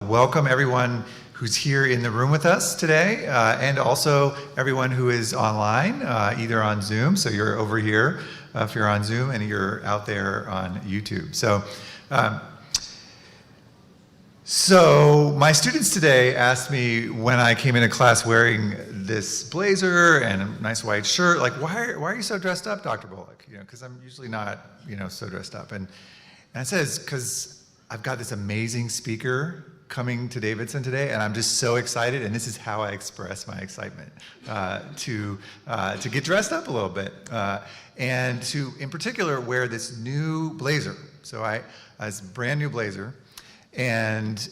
Welcome everyone who's here in the room with us today, and also everyone who is online, either on Zoom, so you're over here if you're on Zoom, and you're out there on YouTube. So my students today asked me when I came into class wearing this blazer and a nice white shirt, like, why are you so dressed up, Dr. Bullock? Because I'm usually not, so dressed up. And I says, because I've got this amazing speaker coming to Davidson today, and I'm just so excited, and this is how I express my excitement, to get dressed up a little bit, and to, in particular, wear this new blazer. So it's a brand new blazer, and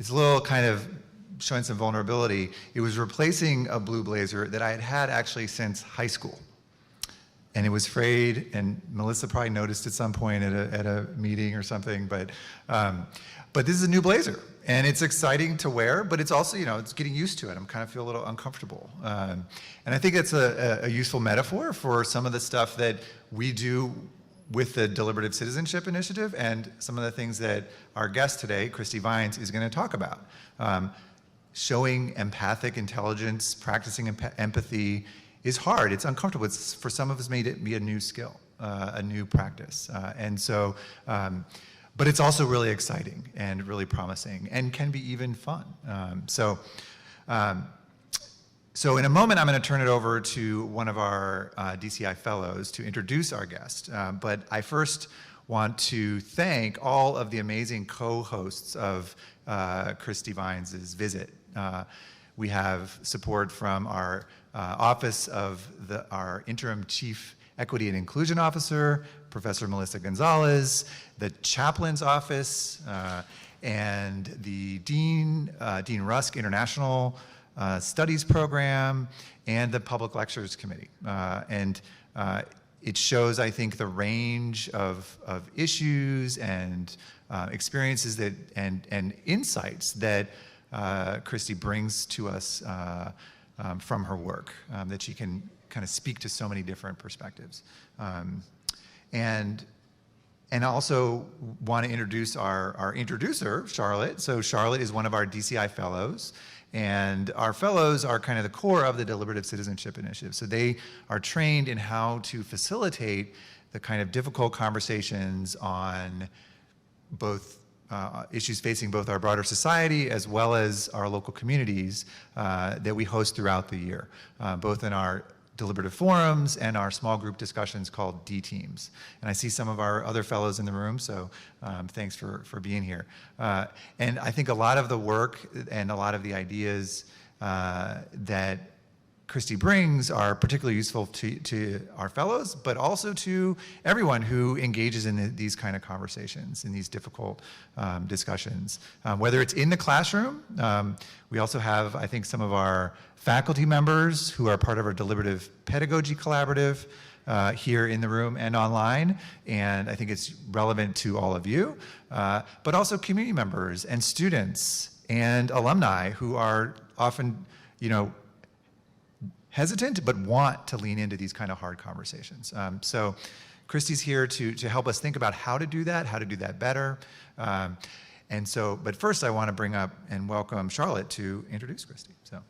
it's a little kind of showing some vulnerability. It was replacing a blue blazer that I had had actually since high school. And it was frayed, and Melissa probably noticed at some point at a meeting or something, but this is a new blazer. And it's exciting to wear, but it's also, it's getting used to it. I'm kind of feel a little uncomfortable. And I think it's a useful metaphor for some of the stuff that we do with the Deliberative Citizenship Initiative and some of the things that our guest today, Christy Vines, is going to talk about. Showing empathic intelligence, practicing empathy is hard. It's uncomfortable. It's, for some of us, made it be a new skill, a new practice. But it's also really exciting and really promising and can be even fun. So in a moment, I'm going to turn it over to one of our DCI fellows to introduce our guest. But I first want to thank all of the amazing co-hosts of Christy Vines' visit. We have support from our Office of our Interim Chief Equity and Inclusion Officer, Professor Melissa Gonzalez, the Chaplain's Office, and the Dean Rusk International Studies Program, and the Public Lectures Committee. It shows, I think, the range of issues and experiences and insights that Christy brings to us from her work, that she can kind of speak to so many different perspectives. And also want to introduce our introducer, Charlotte. So Charlotte is one of our DCI fellows, and our fellows are kind of the core of the Deliberative Citizenship Initiative. So they are trained in how to facilitate the kind of difficult conversations on both issues facing both our broader society as well as our local communities that we host throughout the year, both in our deliberative forums and our small group discussions called D-Teams. And I see some of our other fellows in the room, so thanks for being here. And I think a lot of the work and a lot of the ideas that Christy brings are particularly useful to our fellows, but also to everyone who engages in these kind of conversations, in these difficult discussions. Whether it's in the classroom, we also have, I think, some of our faculty members who are part of our Deliberative Pedagogy Collaborative here in the room and online, and I think it's relevant to all of you, but also community members and students and alumni who are often, hesitant, but want to lean into these kind of hard conversations. So Christy's here to help us think about how to do that better. But first I want to bring up and welcome Charlotte to introduce Christy. So.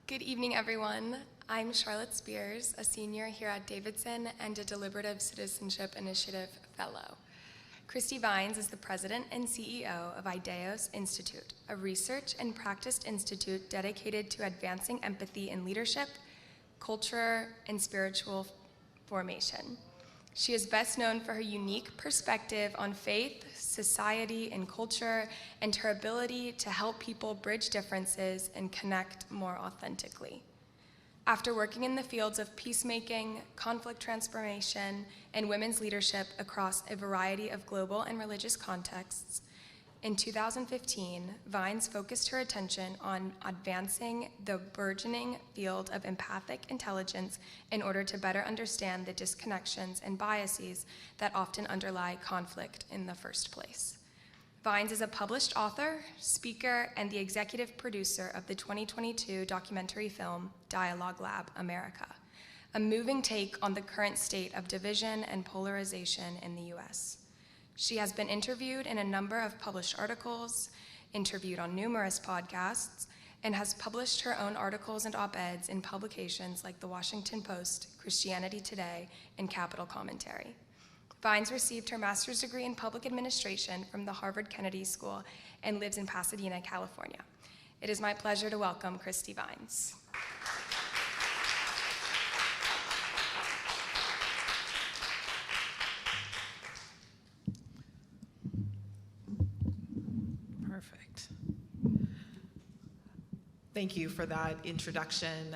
Good evening, everyone. I'm Charlotte Spears, a senior here at Davidson and a Deliberative Citizenship Initiative fellow. Christy Vines is the president and CEO of IDEOS Institute, a research and practice institute dedicated to advancing empathy in leadership, culture, and spiritual formation. She is best known for her unique perspective on faith, society, and culture, and her ability to help people bridge differences and connect more authentically. After working in the fields of peacemaking, conflict transformation, and women's leadership across a variety of global and religious contexts, in 2015, Vines focused her attention on advancing the burgeoning field of empathic intelligence in order to better understand the disconnections and biases that often underlie conflict in the first place. Vines is a published author, speaker, and the executive producer of the 2022 documentary film, Dialogue Lab America, a moving take on the current state of division and polarization in the U.S. She has been interviewed in a number of published articles, interviewed on numerous podcasts, and has published her own articles and op-eds in publications like The Washington Post, Christianity Today, and Capital Commentary. Vines received her master's degree in public administration from the Harvard Kennedy School and lives in Pasadena, California. It is my pleasure to welcome Christy Vines. Perfect. Thank you for that introduction.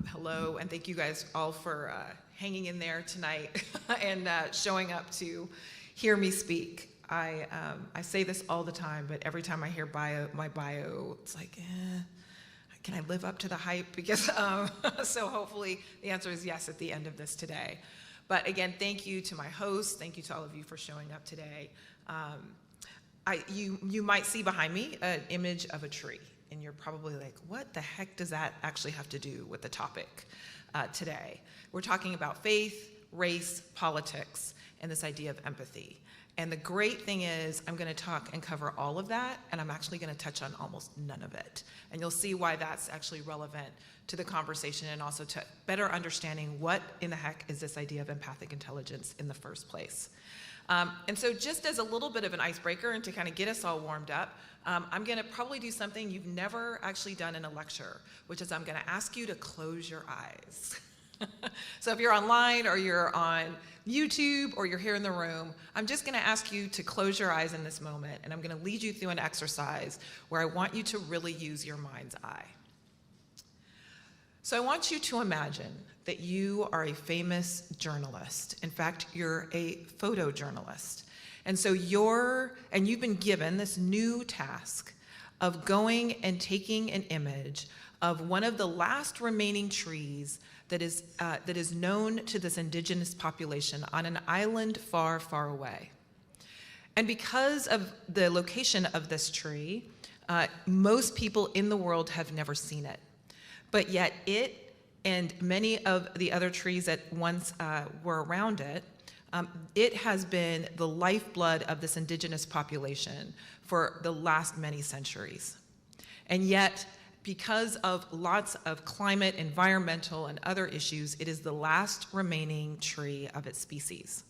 Hello, and thank you guys all for hanging in there tonight and showing up to hear me speak. I say this all the time, but every time I hear my bio, it's like, can I live up to the hype? Because so hopefully the answer is yes at the end of this today. But again, thank you to my host. Thank you to all of you for showing up today. You might see behind me an image of a tree, and you're probably like, what the heck does that actually have to do with the topic today? We're talking about faith, race, politics, and this idea of empathy. And the great thing is I'm going to talk and cover all of that, and I'm actually going to touch on almost none of it. And you'll see why that's actually relevant to the conversation and also to better understanding what in the heck is this idea of empathic intelligence in the first place. And so just as a little bit of an icebreaker and to kind of get us all warmed up, I'm going to probably do something you've never actually done in a lecture, which is I'm going to ask you to close your eyes. So if you're online or you're on YouTube or you're here in the room, I'm just going to ask you to close your eyes in this moment, and I'm going to lead you through an exercise where I want you to really use your mind's eye. So I want you to imagine that you are a famous journalist. In fact, you're a photojournalist. And so you've been given this new task of going and taking an image of one of the last remaining trees that is known to this indigenous population on an island far, far away. And because of the location of this tree, most people in the world have never seen it. But yet it and many of the other trees that once were around it, it has been the lifeblood of this indigenous population for the last many centuries. And yet, because of lots of climate, environmental, and other issues, it is the last remaining tree of its species.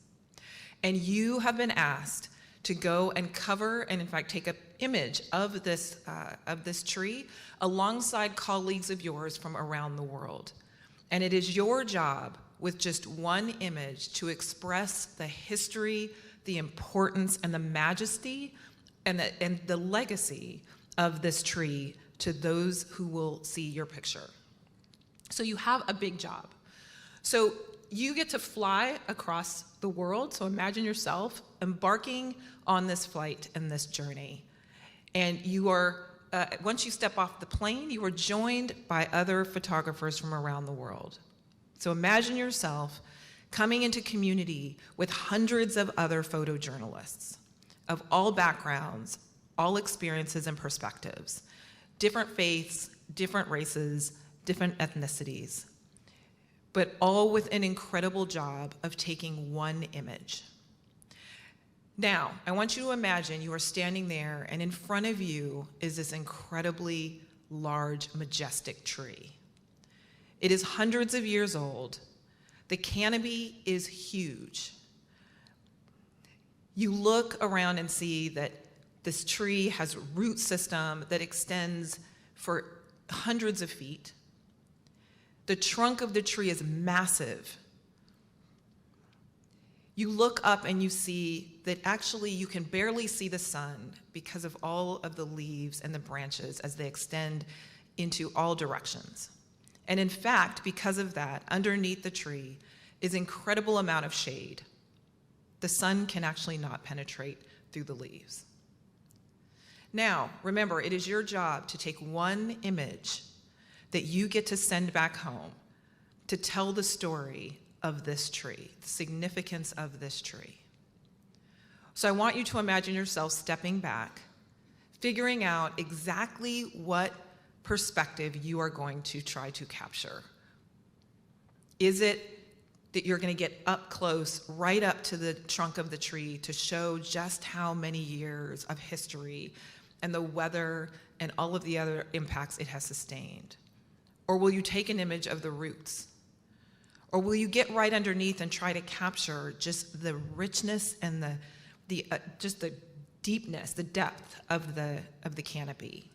And you have been asked to go and cover and in fact take an image of this tree alongside colleagues of yours from around the world. And it is your job with just one image to express the history, the importance, and the majesty and the legacy of this tree to those who will see your picture. So you have a big job. So you get to fly across the world. So imagine yourself embarking on this flight and this journey. And you are, once you step off the plane, you are joined by other photographers from around the world. So imagine yourself coming into community with hundreds of other photojournalists of all backgrounds, all experiences and perspectives, different faiths, different races, different ethnicities, but all with an incredible job of taking one image. Now, I want you to imagine you are standing there and in front of you is this incredibly large, majestic tree. It is hundreds of years old. The canopy is huge. You look around and see that this tree has a root system that extends for hundreds of feet. The trunk of the tree is massive. You look up and you see that actually you can barely see the sun because of all of the leaves and the branches as they extend into all directions. And in fact, because of that, underneath the tree is an incredible amount of shade. The sun can actually not penetrate through the leaves. Now, remember, it is your job to take one image that you get to send back home to tell the story of this tree, the significance of this tree. So I want you to imagine yourself stepping back, figuring out exactly what perspective you are going to try to capture. Is it that you're going to get up close, right up to the trunk of the tree to show just how many years of history and the weather and all of the other impacts it has sustained? Or will you take an image of the roots? Or will you get right underneath and try to capture just the richness and just the deepness, the depth of the canopy?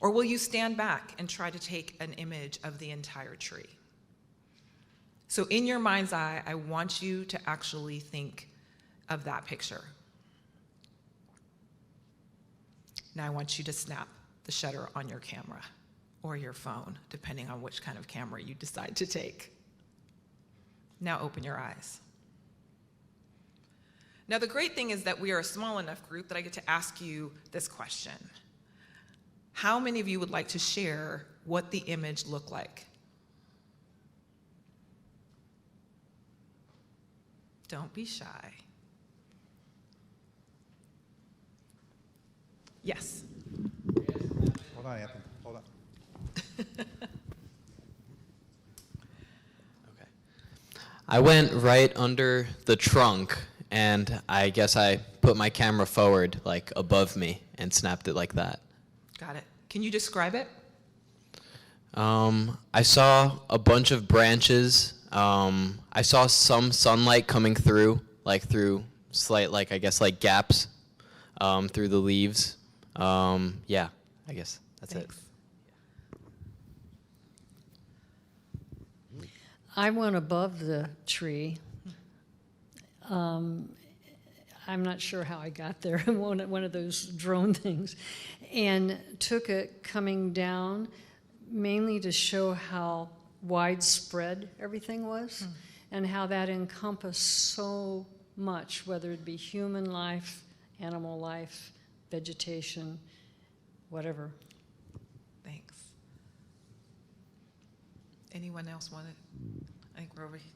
Or will you stand back and try to take an image of the entire tree? So in your mind's eye, I want you to actually think of that picture. Now I want you to snap the shutter on your camera or your phone, depending on which kind of camera you decide to take. Now open your eyes. Now the great thing is that we are a small enough group that I get to ask you this question. How many of you would like to share what the image looked like? Don't be shy. Yes. Hold on, Anthony. Hold on. Okay. I went right under the trunk, and I guess I put my camera forward, like above me, and snapped it like that. Got it. Can you describe it? I saw a bunch of branches. I saw some sunlight coming through, like through slight, like I guess like gaps through the leaves. Yeah, I guess that's Thanks. it. I went above the tree. I'm not sure how I got there, one of those drone things, and took it coming down mainly to show how widespread everything was and how that encompassed so much, whether it be human life, animal life, vegetation, whatever. Thanks. Anyone else want it? I think we're over here.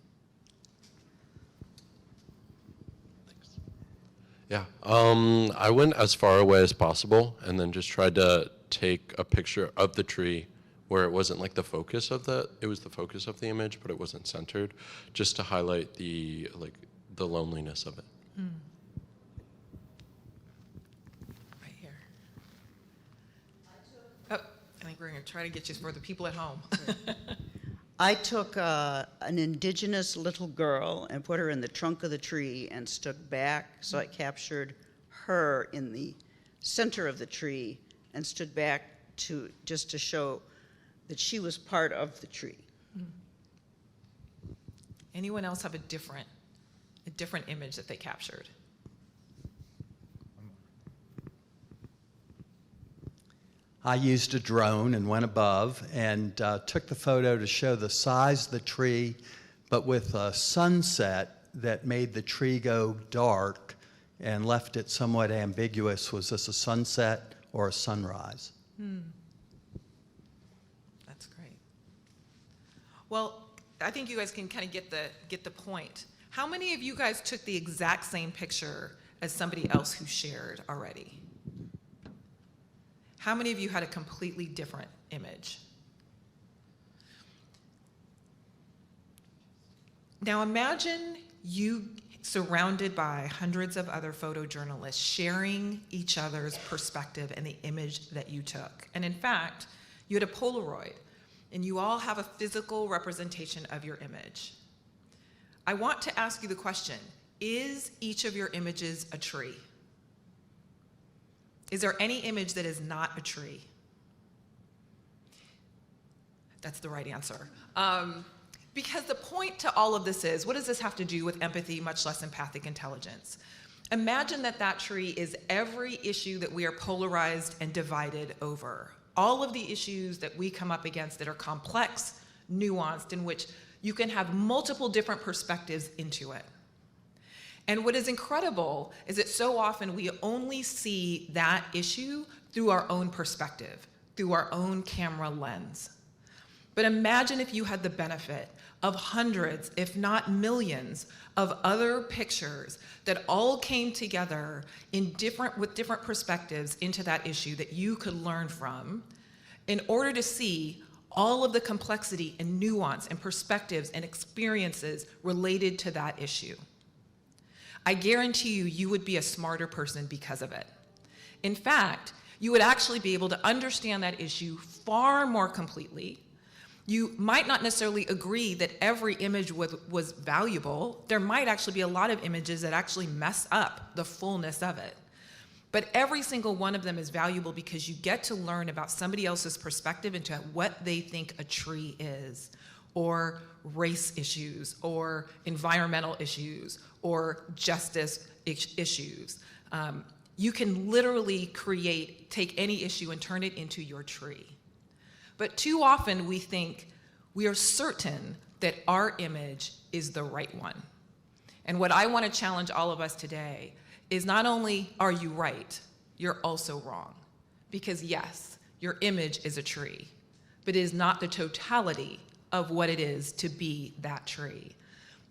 Yeah, I went as far away as possible and then just tried to take a picture of the tree where it wasn't like the focus of it was the focus of the image, but it wasn't centered, just to highlight the loneliness of it. Right here. Oh, I think we're going to try to get you for the people at home. I took an indigenous little girl and put her in the trunk of the tree and stood back, so I captured her in the center of the tree and stood back just to show that she was part of the tree. Anyone else have a different image that they captured? I used a drone and went above and took the photo to show the size of the tree, but with a sunset that made the tree go dark and left it somewhat ambiguous. Was this a sunset or a sunrise? That's great. Well, I think you guys can kind of get the point. How many of you guys took the exact same picture as somebody else who shared already? How many of you had a completely different image? Now imagine you surrounded by hundreds of other photojournalists sharing each other's perspective and the image that you took. And in fact, you had a Polaroid, and you all have a physical representation of your image. I want to ask you the question, is each of your images a tree? Is there any image that is not a tree? That's the right answer. Because the point to all of this is, what does this have to do with empathy, much less empathic intelligence? Imagine that tree is every issue that we are polarized and divided over. All of the issues that we come up against that are complex, nuanced, in which you can have multiple different perspectives into it. And what is incredible is that so often we only see that issue through our own perspective, through our own camera lens. But imagine if you had the benefit of hundreds, if not millions, of other pictures that all came together with different perspectives into that issue that you could learn from in order to see all of the complexity and nuance and perspectives and experiences related to that issue. I guarantee you, you would be a smarter person because of it. In fact, you would actually be able to understand that issue far more completely. You might not necessarily agree that every image was valuable. There might actually be a lot of images that actually mess up the fullness of it. But every single one of them is valuable because you get to learn about somebody else's perspective into what they think a tree is, or race issues, or environmental issues, or justice issues. You can literally take any issue and turn it into your tree. But too often we are certain that our image is the right one. And what I want to challenge all of us today is not only are you right, you're also wrong. Because yes, your image is a tree, but it is not the totality of what it is to be that tree.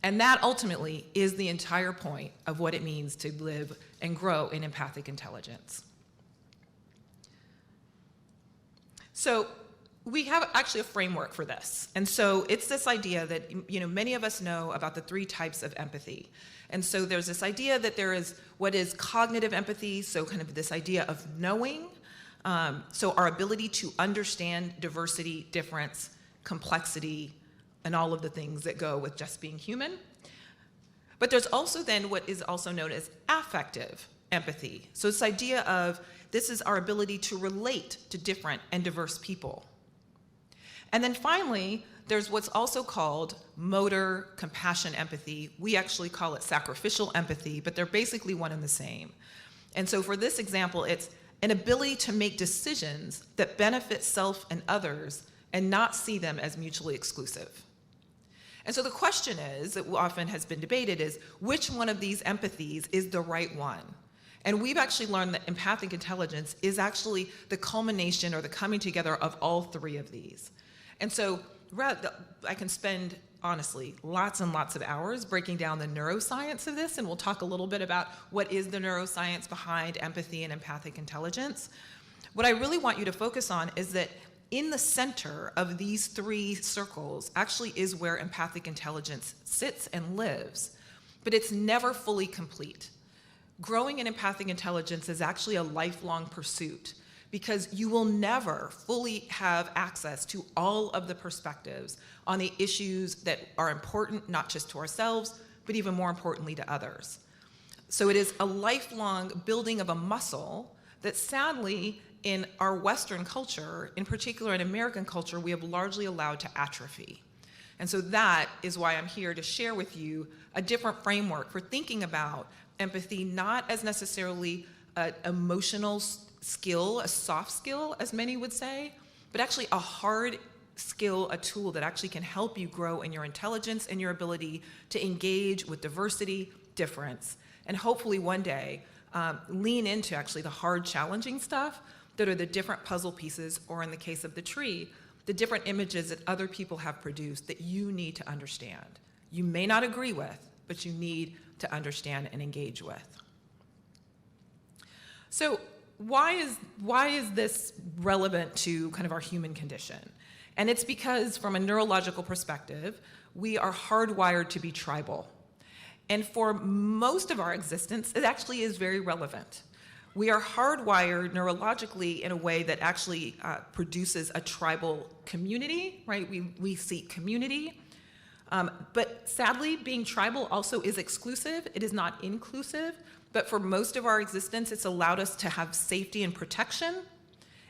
And that ultimately is the entire point of what it means to live and grow in empathic intelligence. So we have actually a framework for this. And so it's this idea that, many of us know about the 3 types of empathy. And so there's this idea that there is what is cognitive empathy, so kind of this idea of knowing, so our ability to understand diversity, difference, complexity, and all of the things that go with just being human. But there's also then what is also known as affective empathy. So this idea of this is our ability to relate to different and diverse people. And then finally, there's what's also called motor compassion empathy. We actually call it sacrificial empathy, but they're basically one and the same. And so for this example, it's an ability to make decisions that benefit self and others and not see them as mutually exclusive. And so the question is, that often has been debated, is which one of these empathies is the right one? And we've actually learned that empathic intelligence is actually the culmination or the coming together of all 3 of these. And so I can spend, honestly, lots and lots of hours breaking down the neuroscience of this, and we'll talk a little bit about what is the neuroscience behind empathy and empathic intelligence. What I really want you to focus on is that in the center of these 3 circles actually is where empathic intelligence sits and lives, but it's never fully complete. Growing in empathic intelligence is actually a lifelong pursuit, because you will never fully have access to all of the perspectives on the issues that are important, not just to ourselves, but even more importantly to others. So it is a lifelong building of a muscle that sadly in our Western culture, in particular in American culture, we have largely allowed to atrophy. And so that is why I'm here to share with you a different framework for thinking about empathy, not as necessarily an emotional skill, a soft skill, as many would say, but actually a hard skill, a tool that actually can help you grow in your intelligence and your ability to engage with diversity, difference, and hopefully one day lean into actually the hard, challenging stuff that are the different puzzle pieces, or in the case of the tree, the different images that other people have produced that you need to understand. You may not agree with, but you need to understand and engage with. So why is this relevant to kind of our human condition? And it's because from a neurological perspective, we are hardwired to be tribal. And for most of our existence, it actually is very relevant. We are hardwired neurologically in a way that actually produces a tribal community, right? We seek community. But sadly, being tribal also is exclusive. It is not inclusive. But for most of our existence, it's allowed us to have safety and protection.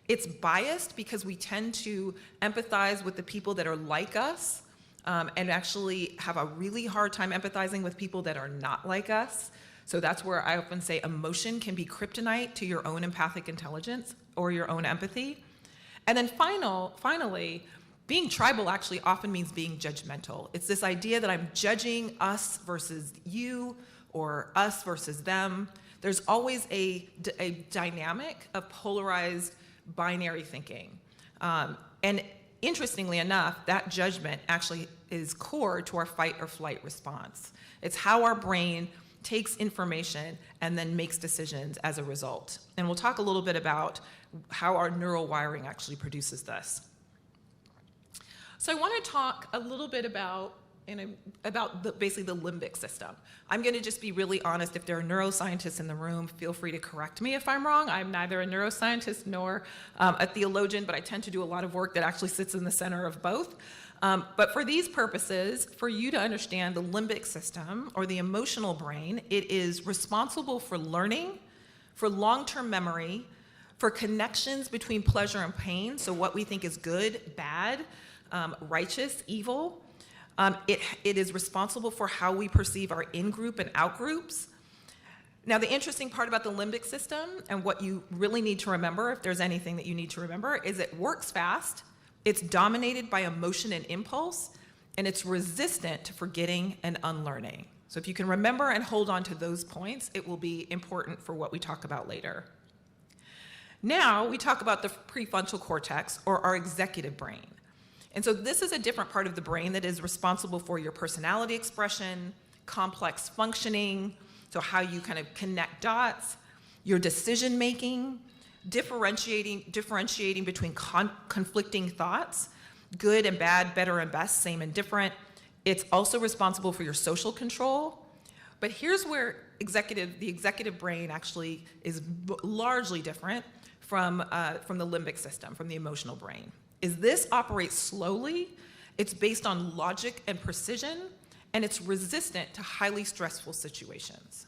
It's biased because we tend to empathize with the people that are like us, and actually have a really hard time empathizing with people that are not like us. So that's where I often say emotion can be kryptonite to your own empathic intelligence or your own empathy. And then finally, being tribal actually often means being judgmental. It's this idea that I'm judging us versus you, or us versus them. There's always a dynamic of polarized binary thinking. And interestingly enough, that judgment actually is core to our fight or flight response. It's how our brain takes information and then makes decisions as a result. And we'll talk a little bit about how our neural wiring actually produces this. So I want to talk a little bit about basically the limbic system. I'm going to just be really honest. If there are neuroscientists in the room, feel free to correct me if I'm wrong. I'm neither a neuroscientist nor a theologian, but I tend to do a lot of work that actually sits in the center of both. But for these purposes, for you to understand the limbic system or the emotional brain, it is responsible for learning, for long-term memory, for connections between pleasure and pain, so what we think is good, bad, righteous, evil. It is responsible for how we perceive our in-group and out-groups. Now, the interesting part about the limbic system and what you really need to remember, if there's anything that you need to remember, is it works fast, it's dominated by emotion and impulse, and it's resistant to forgetting and unlearning. So if you can remember and hold on to those points, it will be important for what we talk about later. Now, we talk about the prefrontal cortex, or our executive brain. And so this is a different part of the brain that is responsible for your personality expression, complex functioning, so how you kind of connect dots, your decision making, differentiating between conflicting thoughts, good and bad, better and best, same and different. It's also responsible for your social control. But here's where the executive brain actually is largely different from the limbic system, from the emotional brain. This operates slowly, it's based on logic and precision, and it's resistant to highly stressful situations.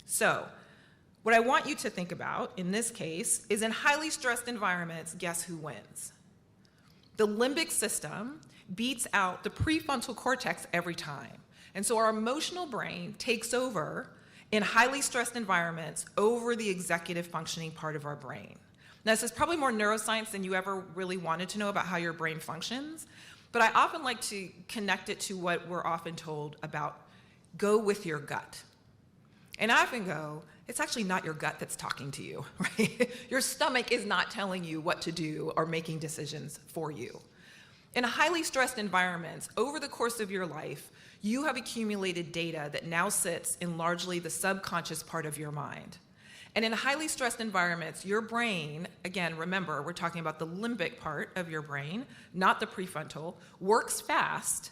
So, what I want you to think about in this case is in highly stressed environments, guess who wins? The limbic system beats out the prefrontal cortex every time. And so our emotional brain takes over in highly stressed environments over the executive functioning part of our brain. Now, this is probably more neuroscience than you ever really wanted to know about how your brain functions, but I often like to connect it to what we're often told about go with your gut. And I often go, it's actually not your gut that's talking to you, right? Your stomach is not telling you what to do or making decisions for you. In highly stressed environments, over the course of your life, you have accumulated data that now sits in largely the subconscious part of your mind. And in highly stressed environments, your brain, again, remember, we're talking about the limbic part of your brain, not the prefrontal, works fast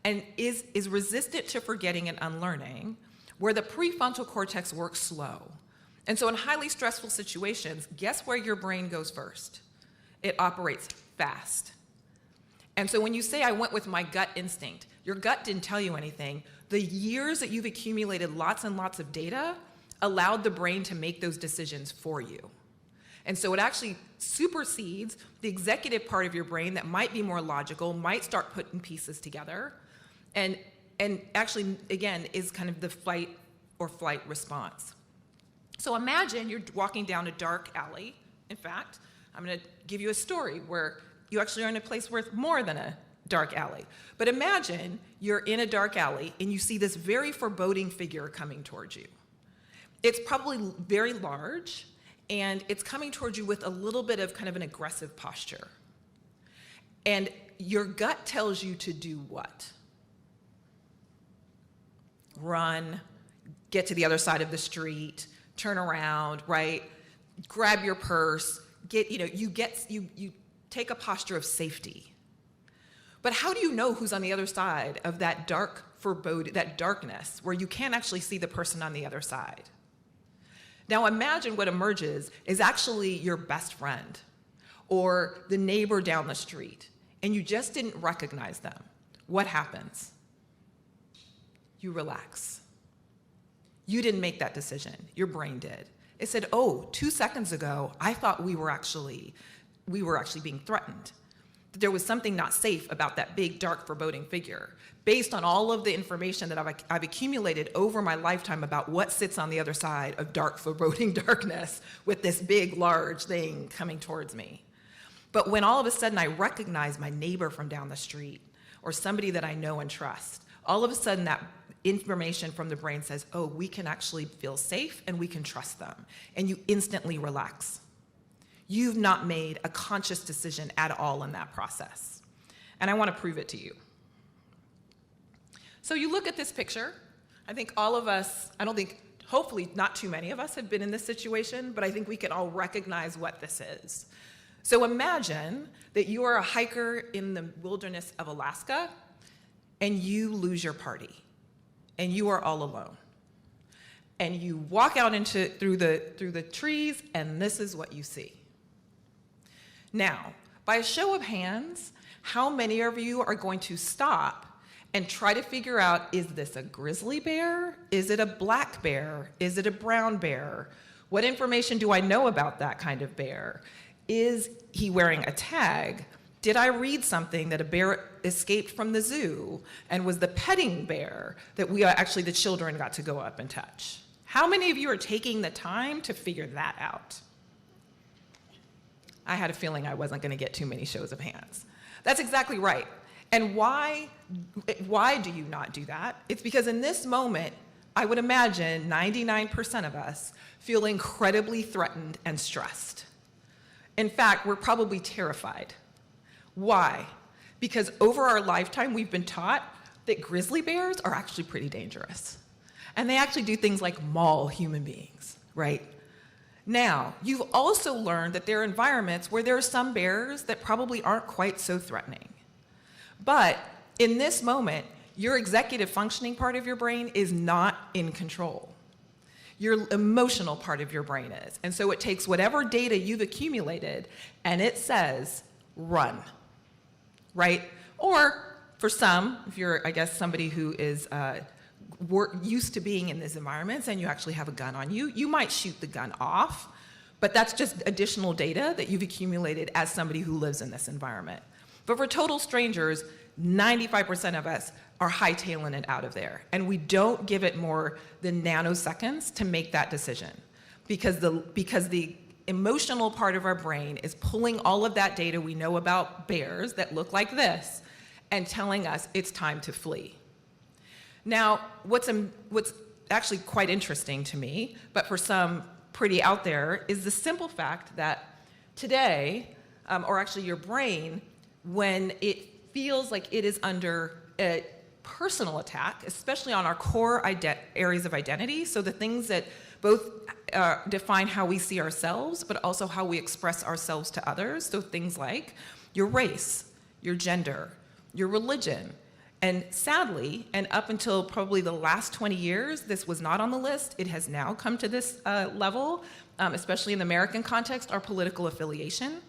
and is resistant to forgetting and unlearning, where the prefrontal cortex works slow. And so in highly stressful situations, guess where your brain goes first? It operates fast. And so when you say, I went with my gut instinct, your gut didn't tell you anything. The years that you've accumulated lots and lots of data allowed the brain to make those decisions for you. And so it actually supersedes the executive part of your brain that might be more logical, might start putting pieces together, and actually, again, is kind of the fight or flight response. So imagine you're walking down a dark alley. In fact, I'm going to give you a story where you actually are in a place where it's more than a dark alley. But imagine you're in a dark alley and you see this very foreboding figure coming towards you. It's probably very large, and it's coming towards you with a little bit of kind of an aggressive posture. And your gut tells you to do what? Run, get to the other side of the street, turn around, right? Grab your purse, you take a posture of safety. But how do you know who's on the other side of that that darkness where you can't actually see the person on the other side? Now imagine what emerges is actually your best friend or the neighbor down the street, and you just didn't recognize them. What happens? You relax. You didn't make that decision. Your brain did. It said, oh, 2 seconds ago, I thought we were actually being threatened. That there was something not safe about that big, dark, foreboding figure. Based on all of the information that I've accumulated over my lifetime about what sits on the other side of dark, foreboding darkness with this big, large thing coming towards me. But when all of a sudden I recognize my neighbor from down the street or somebody that I know and trust, all of a sudden that information from the brain says, oh, we can actually feel safe and we can trust them. And you instantly relax. You've not made a conscious decision at all in that process. And I want to prove it to you. So you look at this picture. I think all of us, hopefully not too many of us have been in this situation, but I think we can all recognize what this is. So imagine that you are a hiker in the wilderness of Alaska and you lose your party and you are all alone. And you walk out through the trees and this is what you see. Now, by a show of hands, how many of you are going to stop and try to figure out, is this a grizzly bear? Is it a black bear? Is it a brown bear? What information do I know about that kind of bear? Is he wearing a tag? Did I read something that a bear escaped from the zoo and was the petting bear that the children got to go up and touch? How many of you are taking the time to figure that out? I had a feeling I wasn't going to get too many shows of hands. That's exactly right. And why do you not do that? It's because in this moment, I would imagine 99% of us feel incredibly threatened and stressed. In fact, we're probably terrified. Why? Because over our lifetime, we've been taught that grizzly bears are actually pretty dangerous. And they actually do things like maul human beings, right? Now, you've also learned that there are environments where there are some bears that probably aren't quite so threatening. But in this moment, your executive functioning part of your brain is not in control. Your emotional part of your brain is. And so it takes whatever data you've accumulated and it says, run, right? Or for some, if you're, I guess, somebody who is used to being in these environments and you actually have a gun on you, you might shoot the gun off, but that's just additional data that you've accumulated as somebody who lives in this environment. But for total strangers, 95% of us are hightailing it out of there. And we don't give it more than nanoseconds to make that decision because the emotional part of our brain is pulling all of that data we know about bears that look like this and telling us it's time to flee. Now, what's actually quite interesting to me, but for some pretty out there, is the simple fact that today, or actually your brain, when it feels like it is under a personal attack, especially on our core areas of identity, so the things that both define how we see ourselves, but also how we express ourselves to others, so things like your race, your gender, your religion. And sadly, and up until probably the last 20 years, this was not on the list. It has now come to this level, especially in the American context, our political affiliation.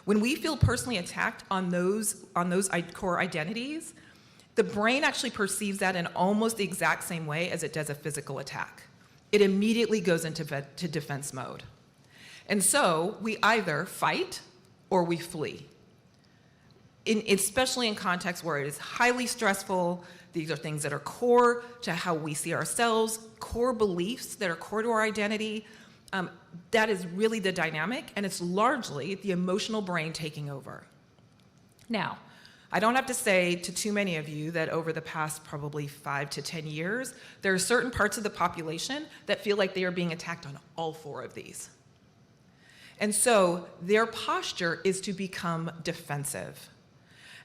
When we feel personally attacked on those core identities, the brain actually perceives that in almost the exact same way as it does a physical attack. It immediately goes into defense mode. And so we either fight or we flee. Especially in contexts where it is highly stressful, these are things that are core to how we see ourselves, core beliefs that are core to our identity. That is really the dynamic, and it's largely the emotional brain taking over. Now, I don't have to say to too many of you that over the past probably 5 to 10 years, there are certain parts of the population that feel like they are being attacked on all 4 of these. And so their posture is to become defensive.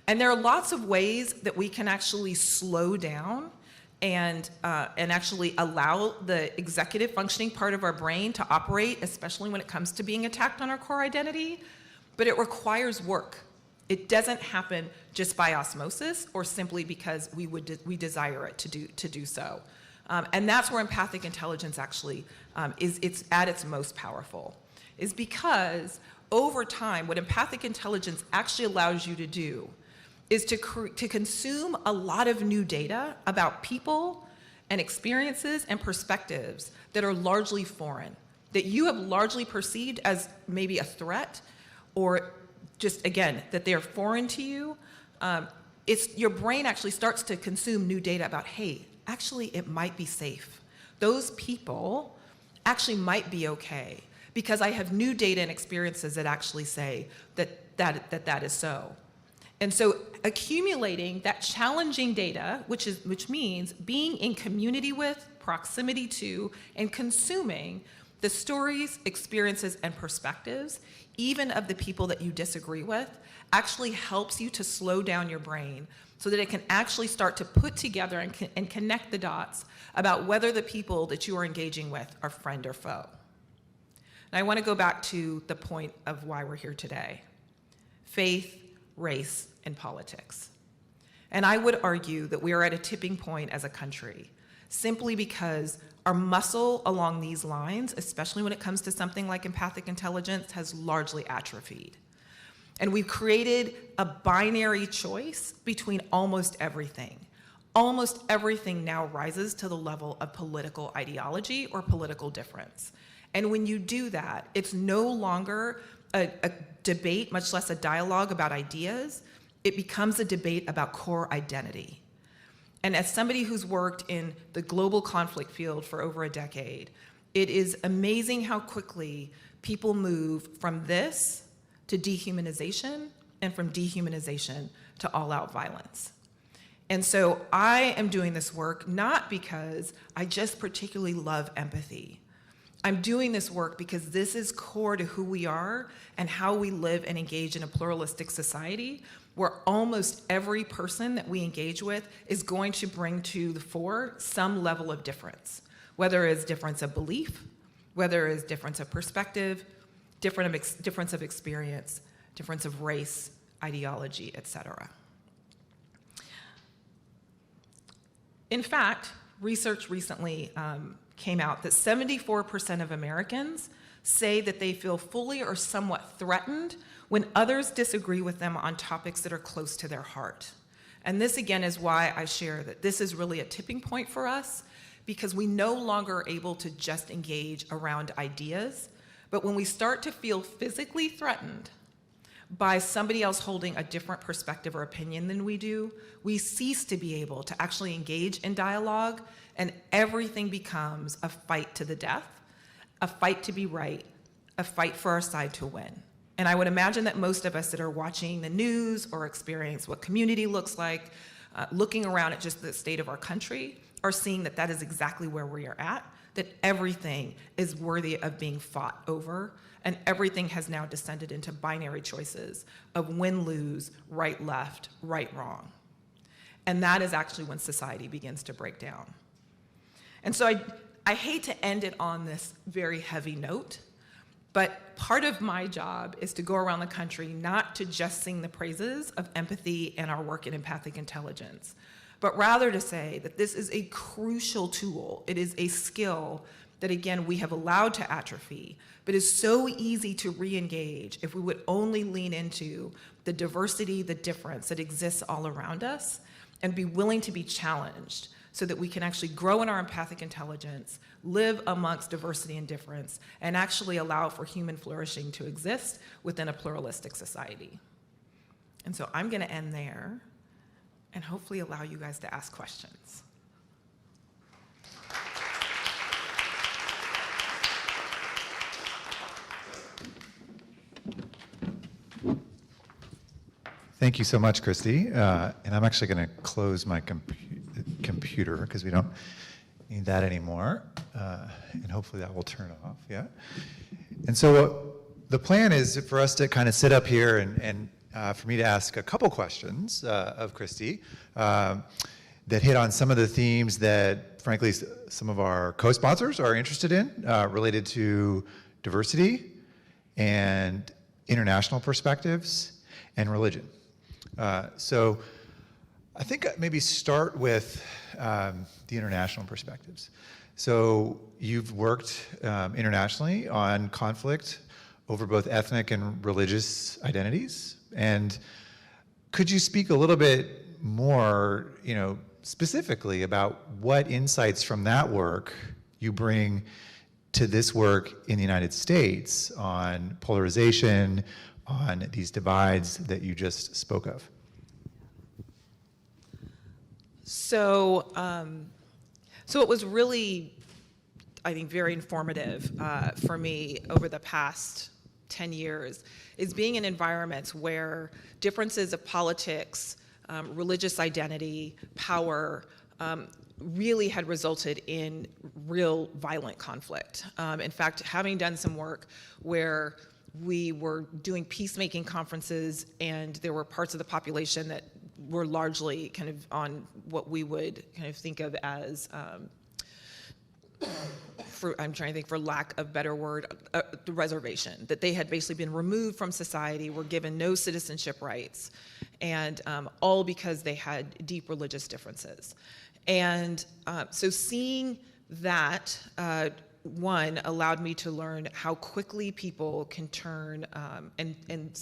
And there are lots of ways that we can actually slow down and actually allow the executive functioning part of our brain to operate, especially when it comes to being attacked on our core identity, but it requires work. It doesn't happen just by osmosis or simply because we desire it to do so. And that's where empathic intelligence actually it's at its most powerful, is because over time, what empathic intelligence actually allows you to do is to consume a lot of new data about people and experiences and perspectives that are largely foreign, that you have largely perceived as maybe a threat or just, again, that they're foreign to you. Your brain actually starts to consume new data about, hey, actually it might be safe. Those people actually might be okay because I have new data and experiences that actually say that is so. And so accumulating that challenging data, which means being in community with, proximity to, and consuming the stories, experiences, and perspectives, even of the people that you disagree with, actually helps you to slow down your brain so that it can actually start to put together and connect the dots about whether the people that you are engaging with are friend or foe. And I want to go back to the point of why we're here today. faith, race, and politics. And I would argue that we are at a tipping point as a country, simply because our muscle along these lines, especially when it comes to something like empathic intelligence, has largely atrophied. And we've created a binary choice between almost everything. Almost everything now rises to the level of political ideology or political difference. And when you do that, it's no longer a debate, much less a dialogue about ideas. It becomes a debate about core identity. And as somebody who's worked in the global conflict field for over a decade, it is amazing how quickly people move from this to dehumanization, and from dehumanization to all-out violence. And so I am doing this work not because I just particularly love empathy. I'm doing this work because this is core to who we are and how we live and engage in a pluralistic society, where almost every person that we engage with is going to bring to the fore some level of difference, whether it's difference of belief, whether it's difference of perspective, difference of experience, difference of race, ideology, etc. In fact, research recently came out that 74% of Americans say that they feel fully or somewhat threatened when others disagree with them on topics that are close to their heart. And this again is why I share that this is really a tipping point for us, because we no longer are able to just engage around ideas, but when we start to feel physically threatened by somebody else holding a different perspective or opinion than we do, we cease to be able to actually engage in dialogue, and everything becomes a fight to the death, a fight to be right, a fight for our side to win. And I would imagine that most of us that are watching the news or experience what community looks like, looking around at just the state of our country, are seeing that that is exactly where we are at, that everything is worthy of being fought over, and everything has now descended into binary choices of win, lose, right, left, right, wrong. And that is actually when society begins to break down. And so I hate to end it on this very heavy note, but part of my job is to go around the country not to just sing the praises of empathy and our work in empathic intelligence, but rather to say that this is a crucial tool. It is a skill that, again, we have allowed to atrophy, but is so easy to re-engage if we would only lean into the diversity, the difference that exists all around us, and be willing to be challenged so that we can actually grow in our empathic intelligence, live amongst diversity and difference, and actually allow for human flourishing to exist within a pluralistic society. And so I'm gonna end there and hopefully allow you guys to ask questions. Thank you so much, Christy. And I'm actually going to close my computer because we don't need that anymore. And hopefully that will turn off, yeah? And so the plan is for us to kind of sit up here and for me to ask a couple questions of Christy that hit on some of the themes that, frankly, some of our co-sponsors are interested in related to diversity and international perspectives and religion. So I think maybe start with the international perspectives. So you've worked internationally on conflict over both ethnic and religious identities. And could you speak a little bit more, specifically about what insights from that work you bring to this work in the United States on polarization, on these divides that you just spoke of? So it was really, I think, very informative for me over the past 10 years, is being in environments where differences of politics, religious identity, power, really had resulted in real violent conflict. In fact, having done some work where we were doing peacemaking conferences and there were parts of the population that were largely kind of on what we would kind of think of as I'm trying to think for lack of better word, the reservation, that they had basically been removed from society, were given no citizenship rights, and all because they had deep religious differences. And so seeing that, one, allowed me to learn how quickly people can turn and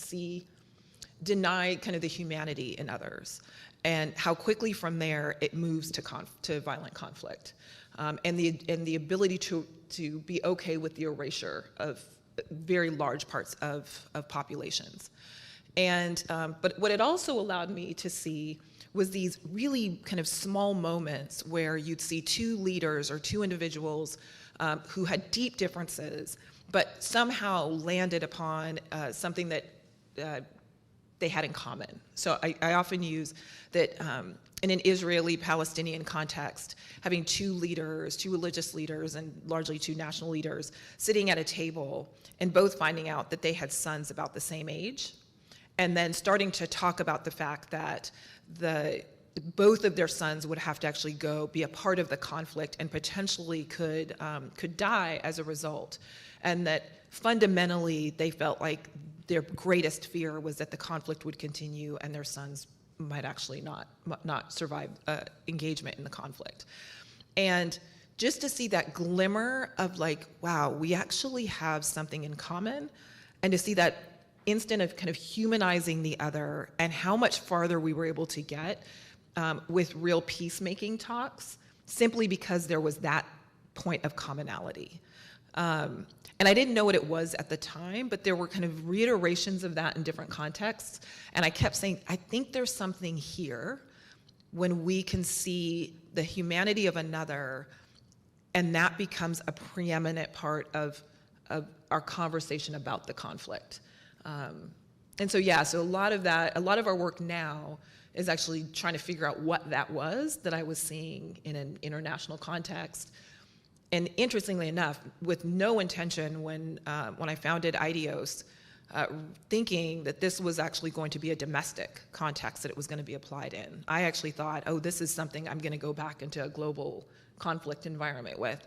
deny kind of the humanity in others, and how quickly from there it moves to violent conflict. And the ability to be okay with the erasure of very large parts of populations. And but what it also allowed me to see was these really kind of small moments where you'd see two leaders or two individuals who had deep differences, but somehow landed upon something that they had in common. So I often use that in an Israeli-Palestinian context, having two leaders, two religious leaders, and largely two national leaders, sitting at a table and both finding out that they had sons about the same age, and then starting to talk about the fact that both of their sons would have to actually go be a part of the conflict and potentially could die as a result, and that fundamentally they felt like their greatest fear was that the conflict would continue and their sons might actually not survive engagement in the conflict. And just to see that glimmer of like, wow, we actually have something in common, and to see that instant of kind of humanizing the other and how much farther we were able to get with real peacemaking talks, simply because there was that point of commonality. And I didn't know what it was at the time, but there were kind of reiterations of that in different contexts. And I kept saying, I think there's something here when we can see the humanity of another, and that becomes a preeminent part of our conversation about the conflict. And so, yeah, so a lot of our work now is actually trying to figure out what that was that I was seeing in an international context. And interestingly enough, with no intention when I founded IDEOS, thinking that this was actually going to be a domestic context that it was going to be applied in. I actually thought, oh, this is something I'm going to go back into a global conflict environment with.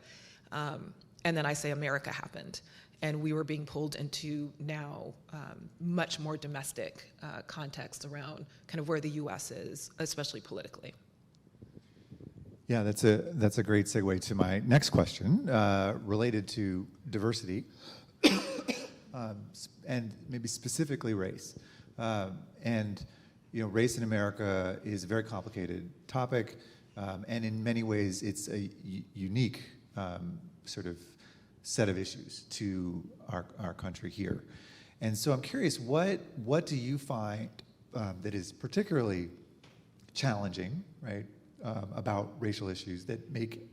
And then I say America happened. And we were being pulled into now much more domestic context around kind of where the U.S. is, especially politically. Yeah, that's a great segue to my next question, related to diversity, and maybe specifically race. And race in America is a very complicated topic, and in many ways, it's a unique sort of set of issues to our country here. And so I'm curious, what do you find that is particularly challenging, right? About racial issues that make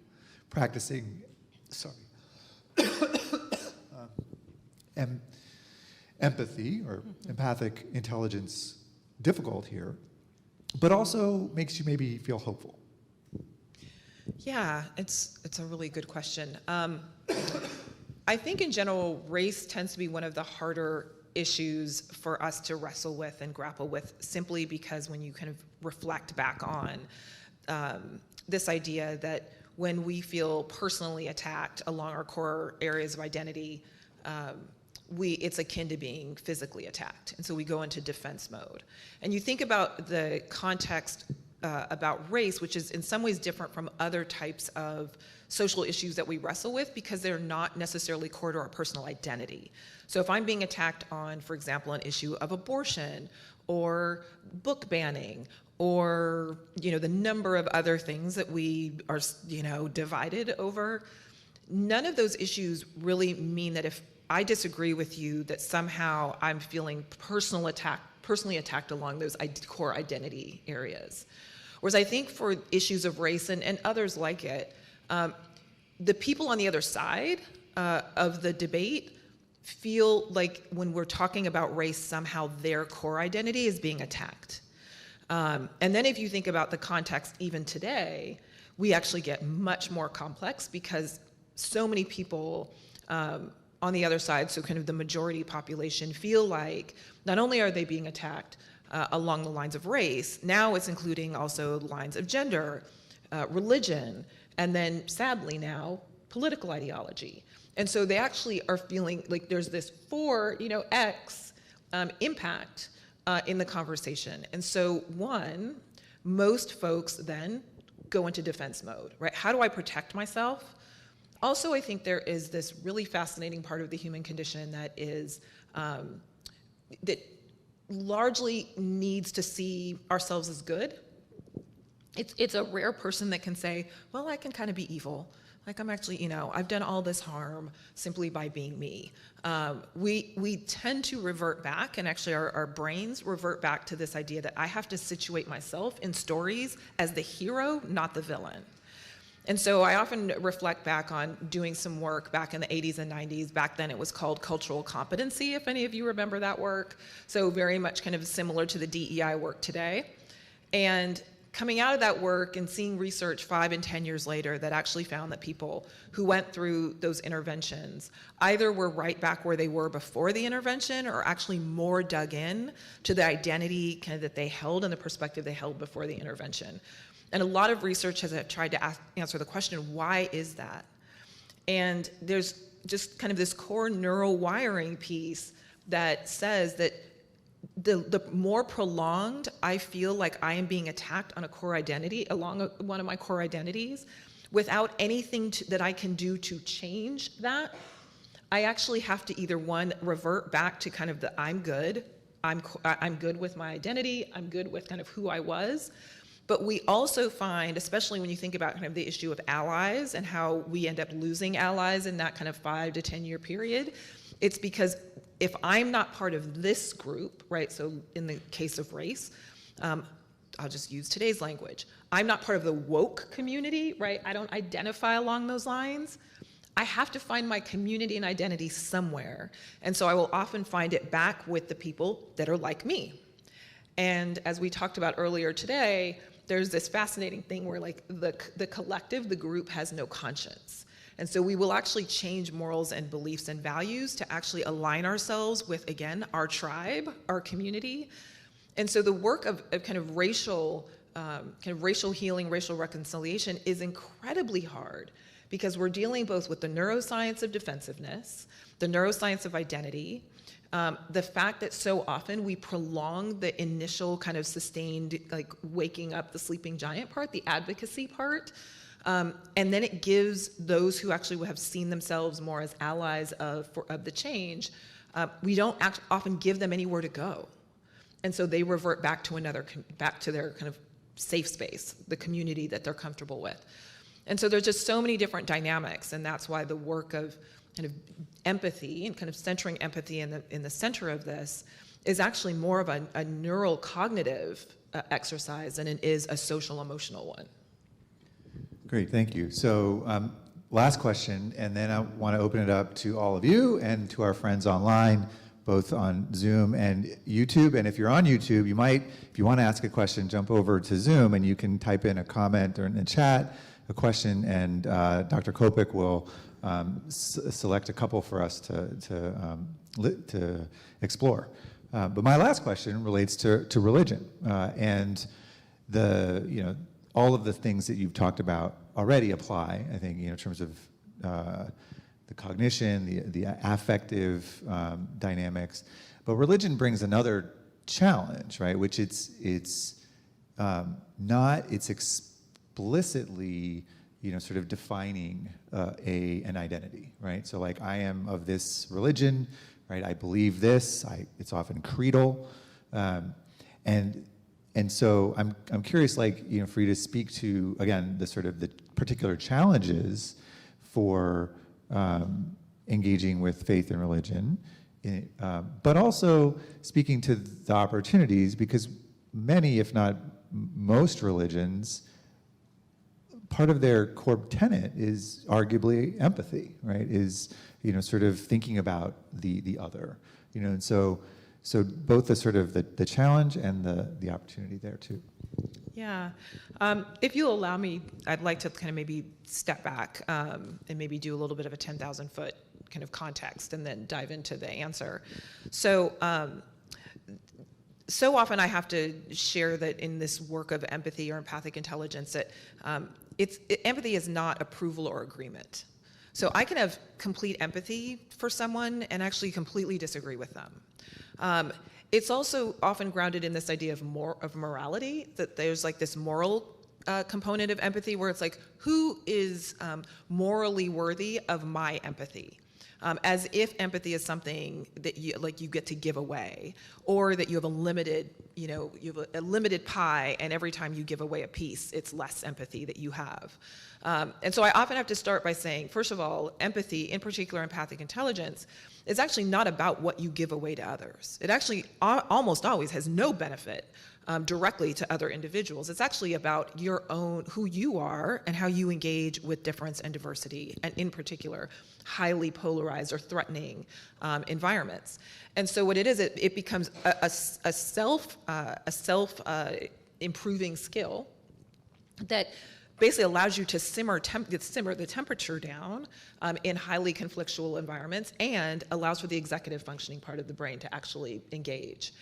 practicing, empathy or empathic intelligence difficult here, but also makes you maybe feel hopeful? Yeah, it's a really good question. I think in general, race tends to be one of the harder issues for us to wrestle with and grapple with, simply because when you kind of reflect back on this idea that when we feel personally attacked along our core areas of identity, it's akin to being physically attacked. And so we go into defense mode. And you think about the context about race, which is in some ways different from other types of social issues that we wrestle with, because they're not necessarily core to our personal identity. So if I'm being attacked on, for example, an issue of abortion or book banning, or the number of other things that we are divided over, none of those issues really mean that if I disagree with you, that somehow I'm feeling personally attacked along those core identity areas. Whereas I think for issues of race and others like it, the people on the other side of the debate feel like when we're talking about race, somehow their core identity is being attacked. And then if you think about the context even today, we actually get much more complex, because so many people on the other side, so kind of the majority population, feel like not only are they being attacked along the lines of race, now it's including also lines of gender, religion, and then sadly now political ideology. And so they actually are feeling like there's this for, X impact in the conversation. And so most folks then go into defense mode, right? How do I protect myself? Also, I think there is this really fascinating part of the human condition that is, that largely needs to see ourselves as good. It's a rare person that can say, well, I can kind of be evil. Like I'm actually, I've done all this harm simply by being me. We tend to revert back, and actually our brains revert back to this idea that I have to situate myself in stories as the hero, not the villain. And so I often reflect back on doing some work back in the 80s and 90s. Back then it was called cultural competency, if any of you remember that work. So very much kind of similar to the DEI work today. And coming out of that work and seeing research 5 and 10 years later that actually found that people who went through those interventions either were right back where they were before the intervention or actually more dug in to the identity kind of that they held and the perspective they held before the intervention. And a lot of research has tried to answer the question, why is that? And there's just kind of this core neural wiring piece that says that the more prolonged I feel like I am being attacked on a core identity, along one of my core identities, without anything that I can do to change that, I actually have to either revert back to kind of the I'm good with my identity, I'm good with kind of who I was. But we also find, especially when you think about kind of the issue of allies and how we end up losing allies in that kind of 5 to 10 year period, it's because if I'm not part of this group, right, so in the case of race, I'll just use today's language, I'm not part of the woke community, right, I don't identify along those lines, I have to find my community and identity somewhere. And so I will often find it back with the people that are like me. And as we talked about earlier today, there's this fascinating thing where like the collective, the group has no conscience. And so we will actually change morals and beliefs and values to actually align ourselves with, again, our tribe, our community. And so the work of kind of racial healing, racial reconciliation is incredibly hard because we're dealing both with the neuroscience of defensiveness, the neuroscience of identity, the fact that so often we prolong the initial kind of sustained, like waking up the sleeping giant part, the advocacy part, and then it gives those who actually have seen themselves more as allies of the change, we don't often give them anywhere to go. And so they revert back to back to their kind of safe space, the community that they're comfortable with. And so there's just so many different dynamics, and that's why the work of kind of empathy and kind of centering empathy in the center of this is actually more of a neural cognitive exercise than it is a social emotional one. Great, thank you. So last question, and then I want to open it up to all of you and to our friends online, both on Zoom and YouTube. And if you're on YouTube, you might, if you want to ask a question, jump over to Zoom and you can type in a comment or in the chat, a question, and Dr. Kopik will select a couple for us to explore. But my last question relates to religion and all of the things that you've talked about already apply. I think in terms of the cognition, the affective dynamics, but religion brings another challenge, right? Which it's explicitly sort of defining an identity, right? So like I am of this religion, right? I believe this. It's often creedal, and so I'm curious, like for you to speak to again the sort of the particular challenges for engaging with faith and religion, but also speaking to the opportunities, because many, if not most religions, part of their core tenet is arguably empathy, right? Is sort of thinking about the other, and so both the sort of the challenge and the opportunity there too. Yeah, if you'll allow me, I'd like to kind of maybe step back and maybe do a little bit of a 10,000-foot kind of context and then dive into the answer. So often I have to share that in this work of empathy or empathic intelligence that empathy is not approval or agreement. So I can have complete empathy for someone and actually completely disagree with them. It's also often grounded in this idea of morality, that there's like this moral component of empathy where it's like, who is morally worthy of my empathy? As if empathy is something that you get to give away, or that you have a limited pie, and every time you give away a piece, it's less empathy that you have. And so I often have to start by saying, first of all, empathy, in particular empathic intelligence, is actually not about what you give away to others. It actually almost always has no benefit directly to other individuals. It's actually about your own, who you are and how you engage with difference and diversity, and in particular, highly polarized or threatening environments. And so what it is, it becomes a self improving skill that basically allows you to simmer the temperature down in highly conflictual environments, and allows for the executive functioning part of the brain to actually engage.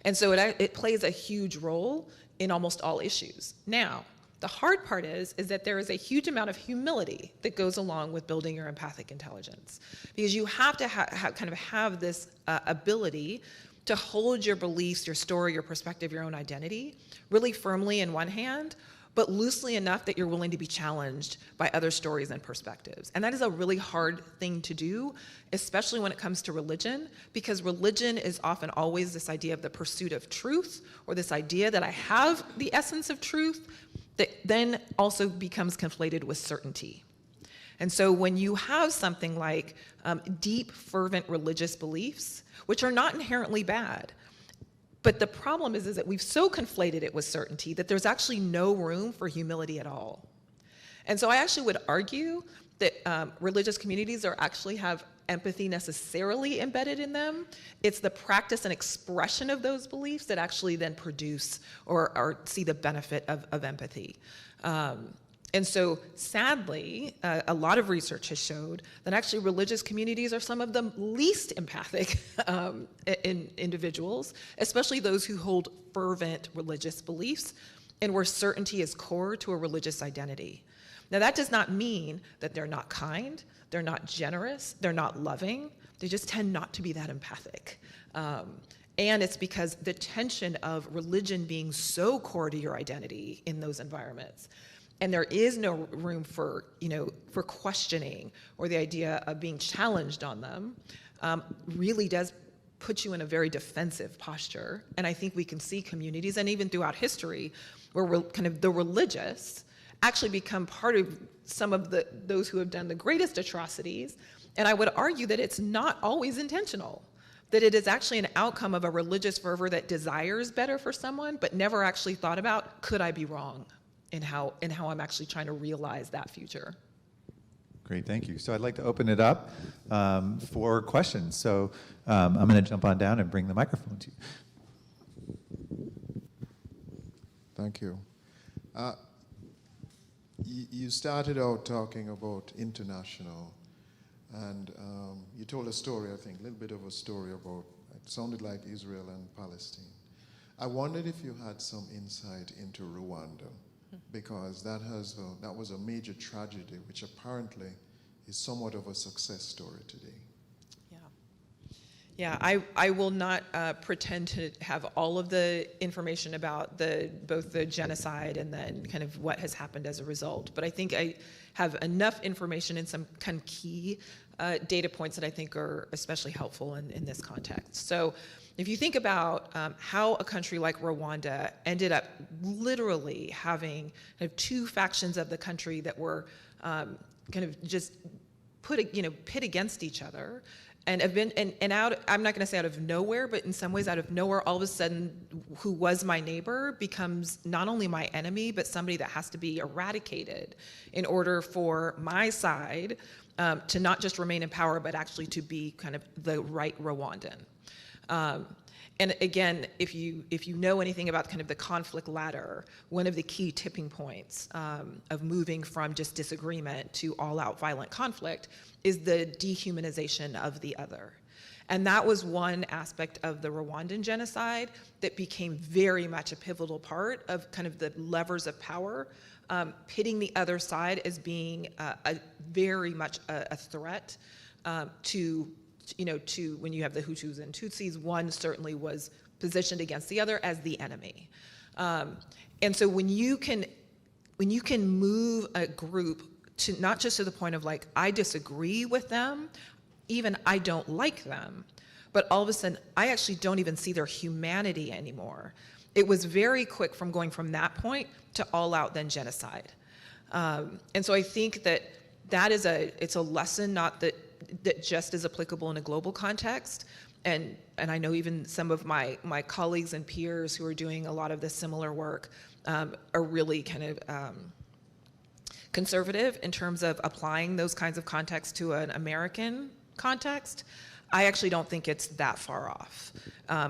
And so it plays a huge role in almost all issues. Now, the hard part is that there is a huge amount of humility that goes along with building your empathic intelligence, because you have to have this ability to hold your beliefs, your story, your perspective, your own identity really firmly in one hand, but loosely enough that you're willing to be challenged by other stories and perspectives. And that is a really hard thing to do, especially when it comes to religion, because religion is often always this idea of the pursuit of truth, or this idea that I have the essence of truth, that then also becomes conflated with certainty. And so when you have something like deep, fervent religious beliefs, which are not inherently bad, but the problem is that we've so conflated it with certainty that there's actually no room for humility at all. And so I actually would argue that religious communities actually have empathy necessarily embedded in them. It's the practice and expression of those beliefs that actually then produce or see the benefit of empathy. And so sadly, a lot of research has showed that actually religious communities are some of the least empathic individuals, especially those who hold fervent religious beliefs and where certainty is core to a religious identity. Now, that does not mean that they're not kind, they're not generous, they're not loving. They just tend not to be that empathic. And it's because the tension of religion being so core to your identity in those environments, and there is no room for questioning or the idea of being challenged on them, really does put you in a very defensive posture. And I think we can see communities, and even throughout history, where the religious actually become part of some of those who have done the greatest atrocities. And I would argue that it's not always intentional, that it is actually an outcome of a religious fervor that desires better for someone, but never actually thought about, could I be wrong in how I'm actually trying to realize that future. Great, thank you. So I'd like to open it up for questions. So I'm going to jump on down and bring the microphone to you. Thank you. You started out talking about international, and you told a story, I think, a little bit of a story about, it sounded like Israel and Palestine. I wondered if you had some insight into Rwanda, because that was a major tragedy, which apparently is somewhat of a success story today. Yeah, I will not pretend to have all of the information about both the genocide and then kind of what has happened as a result. But I think I have enough information and some kind of key data points that I think are especially helpful in this context. So if you think about how a country like Rwanda ended up literally having kind of two factions of the country that were kind of just pit against each other. And I'm not going to say out of nowhere, but in some ways out of nowhere, all of a sudden, who was my neighbor becomes not only my enemy, but somebody that has to be eradicated in order for my side to not just remain in power, but actually to be kind of the right Rwandan. And again, if you know anything about kind of the conflict ladder, one of the key tipping points of moving from just disagreement to all-out violent conflict is the dehumanization of the other. And that was one aspect of the Rwandan genocide that became very much a pivotal part of kind of the levers of power, pitting the other side as being very much a threat to when you have the Hutus and Tutsis, one certainly was positioned against the other as the enemy. And so when you can move a group to not just to the point of like, I disagree with them, even I don't like them, but all of a sudden, I actually don't even see their humanity anymore. It was very quick from going from that point to all out then genocide. And so I think that is it's a lesson not that just is applicable in a global context. And I know even some of my colleagues and peers who are doing a lot of this similar work are really kind of conservative in terms of applying those kinds of contexts to an American context. I actually don't think it's that far off.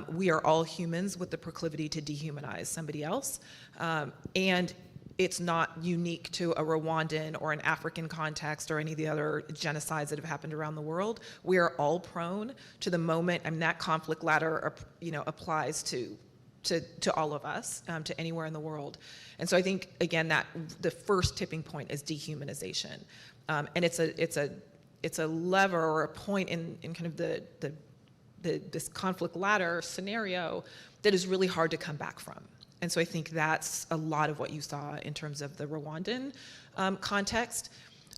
We are all humans with the proclivity to dehumanize somebody else. And it's not unique to a Rwandan or an African context or any of the other genocides that have happened around the world. We are all prone to the moment, and that conflict ladder, applies to all of us, to anywhere in the world. And so I think, again, that the first tipping point is dehumanization. And it's a lever or a point in kind of this conflict ladder scenario that is really hard to come back from. And so I think that's a lot of what you saw in terms of the Rwandan context.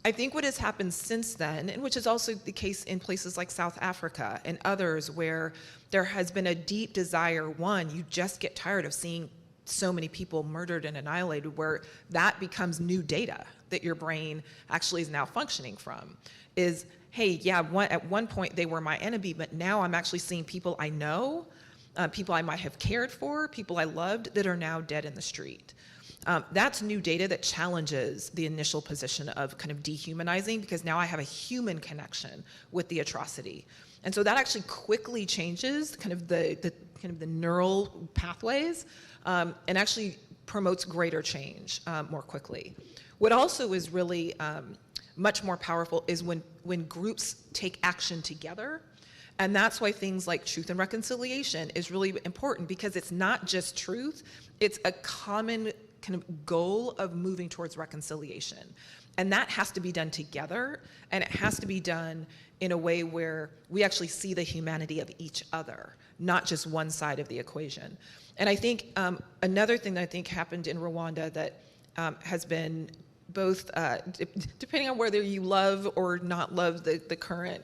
I think what has happened since then, and which is also the case in places like South Africa and others where there has been a deep desire, one, you just get tired of seeing so many people murdered and annihilated, where that becomes new data that your brain actually is now functioning from, is, hey, yeah, at one point they were my enemy, but now I'm actually seeing people I know, people I might have cared for, people I loved that are now dead in the street. That's new data that challenges the initial position of kind of dehumanizing, because now I have a human connection with the atrocity. And so that actually quickly changes kind of the neural pathways, and actually promotes greater change more quickly. What also is really much more powerful is when groups take action together. And that's why things like truth and reconciliation is really important, because it's not just truth, it's a common kind of goal of moving towards reconciliation. And that has to be done together, and it has to be done in a way where we actually see the humanity of each other, not just one side of the equation. And I think another thing that I think happened in Rwanda that has been both, depending on whether you love or not love the current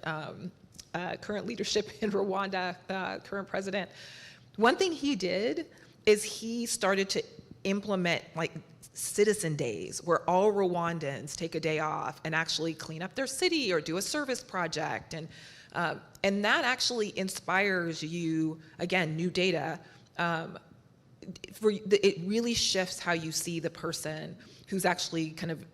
leadership in Rwanda, current president, one thing he did is he started to implement like citizen days where all Rwandans take a day off and actually clean up their city or do a service project. And that actually inspires you, again, new data. It really shifts how you see the person who's actually kind of,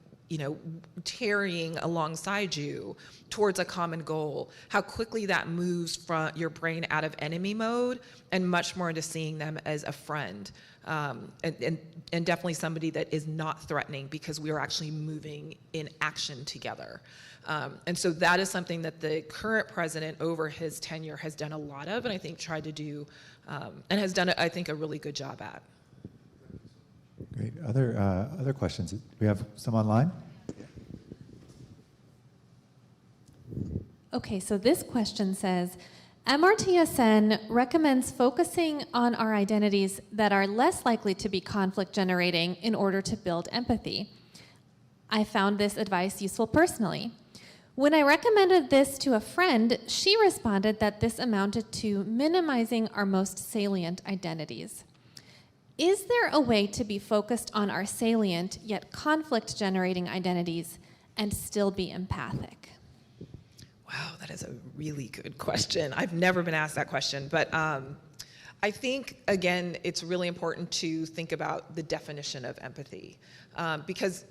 tarrying alongside you towards a common goal, how quickly that moves from your brain out of enemy mode and much more into seeing them as a friend, and definitely somebody that is not threatening, because we are actually moving in action together. And so that is something that the current president over his tenure has done a lot of, and I think tried to do, and has done, I think, a really good job at. Great. Other questions? We have some online? Okay, so this question says, MRTSN recommends focusing on our identities that are less likely to be conflict generating in order to build empathy. I found this advice useful personally. When I recommended this to a friend, she responded that this amounted to minimizing our most salient identities. Is there a way to be focused on our salient yet conflict-generating identities and still be empathic? Wow, that is a really good question. I've never been asked that question, but I think, again, it's really important to think about the definition of empathy, because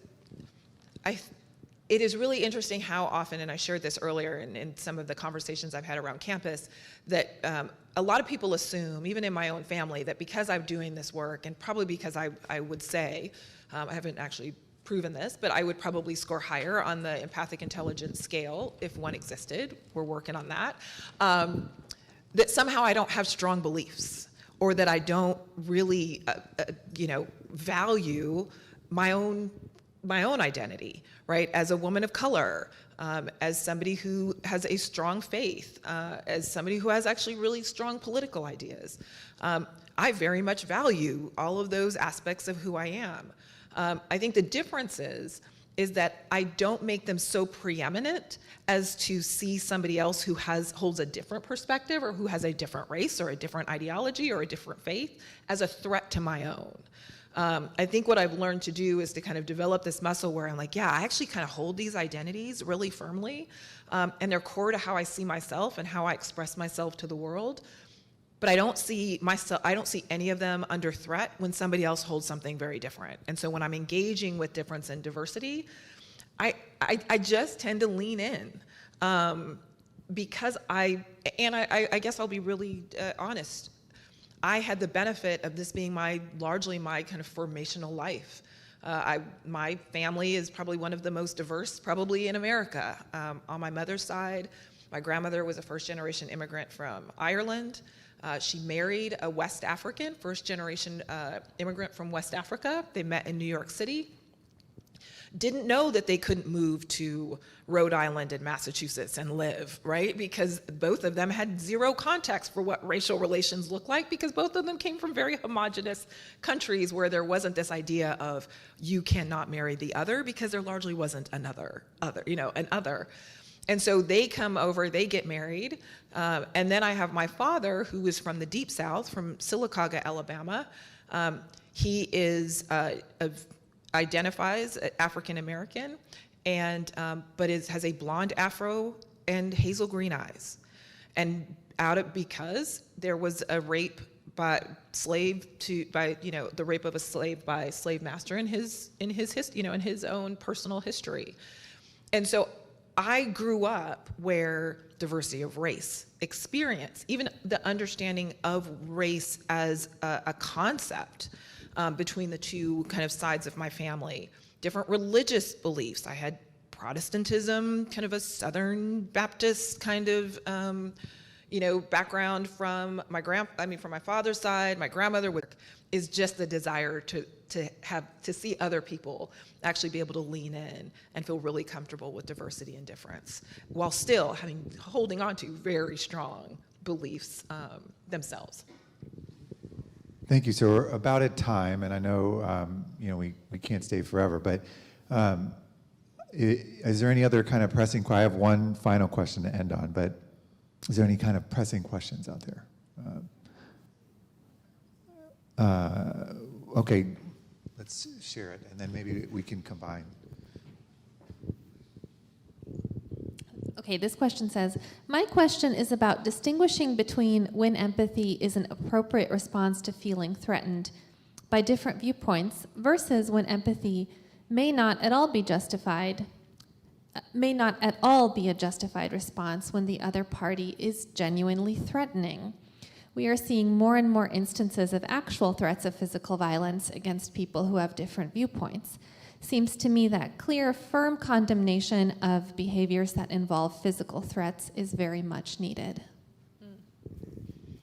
it is really interesting how often, and I shared this earlier in some of the conversations I've had around campus, that a lot of people assume, even in my own family, that because I'm doing this work, and probably because I would say, I haven't actually proven this, but I would probably score higher on the empathic intelligence scale if one existed. We're working on that. that somehow I don't have strong beliefs, or that I don't really, value my own identity, right? As a woman of color, as somebody who has a strong faith, as somebody who has actually really strong political ideas. I very much value all of those aspects of who I am. I think the difference is that I don't make them so preeminent as to see somebody else who holds a different perspective, or who has a different race or a different ideology or a different faith, as a threat to my own. I think what I've learned to do is to kind of develop this muscle where I'm like, yeah, I actually kind of hold these identities really firmly, and they're core to how I see myself and how I express myself to the world. But I don't see any of them under threat when somebody else holds something very different. And so when I'm engaging with difference and diversity, I just tend to lean in, because I guess I'll be really honest. I had the benefit of this being largely my kind of formational life. My family is probably one of the most diverse probably in America. On my mother's side, my grandmother was a first-generation immigrant from Ireland. She married a West African, first-generation immigrant from West Africa. They met in New York City. Didn't know that they couldn't move to Rhode Island and Massachusetts and live, right? Because both of them had zero context for what racial relations look like, because both of them came from very homogenous countries where there wasn't this idea of you cannot marry the other, because there largely wasn't an other. And so they come over, they get married, and then I have my father, who is from the Deep South, from Sylacauga, Alabama. He identifies African American, and but has a blonde afro and hazel green eyes, and because there was a rape the rape of a slave by a slave master in his own personal history, and so I grew up where diversity of race experience, even the understanding of race as a concept between the two kind of sides of my family, different religious beliefs. I had Protestantism, kind of a Southern Baptist kind of, background from from my father's side. My grandmother is just the desire to see other people actually be able to lean in and feel really comfortable with diversity and difference, while still holding on to very strong beliefs themselves. Thank you. So we're about at time, and I know we can't stay forever, but is there any other kind of pressing? I have one final question to end on, but is there any kind of pressing questions out there? Okay, let's share it, and then maybe we can combine. Okay, this question says, my question is about distinguishing between when empathy is an appropriate response to feeling threatened by different viewpoints versus when empathy may not at all be a justified response when the other party is genuinely threatening. We are seeing more and more instances of actual threats of physical violence against people who have different viewpoints. Seems to me that clear, firm condemnation of behaviors that involve physical threats is very much needed.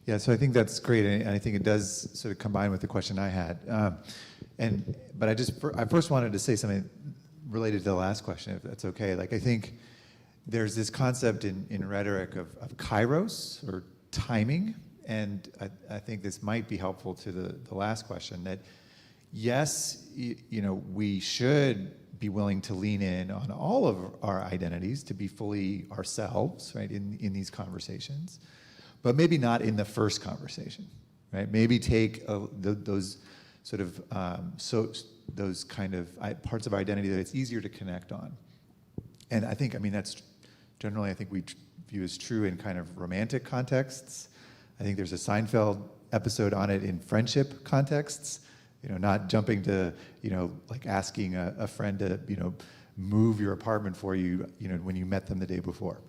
Yeah, so I think that's great, and I think it does sort of combine with the question I had. But I first wanted to say something related to the last question, if that's okay. Like, I think there's this concept in rhetoric of kairos, or timing, and I think this might be helpful to the last question, that yes, we should be willing to lean in on all of our identities to be fully ourselves, right, in these conversations, but maybe not in the first conversation, right? Maybe take those sort of those kind of parts of our identity that it's easier to connect on. And that's generally, I think we view as true in kind of romantic contexts. I think there's a Seinfeld episode on it in friendship contexts. Not jumping to, like asking a friend to, move your apartment for you, when you met them the day before.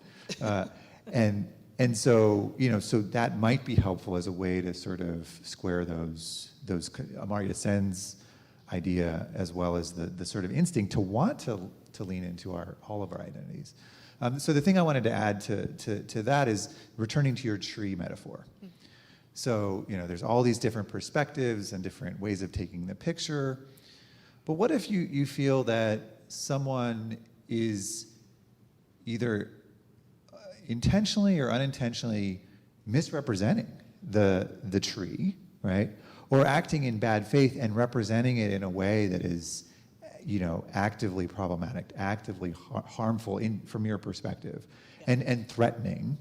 And so, so that might be helpful as a way to sort of square those Amartya Sen's idea, as well as the sort of instinct to want to lean into all of our identities. So the thing I wanted to add to that is returning to your tree metaphor. So, there's all these different perspectives and different ways of taking the picture. But what if you feel that someone is either intentionally or unintentionally misrepresenting the tree, right? Or acting in bad faith and representing it in a way that is, actively problematic, actively harmful from your perspective, and threatening,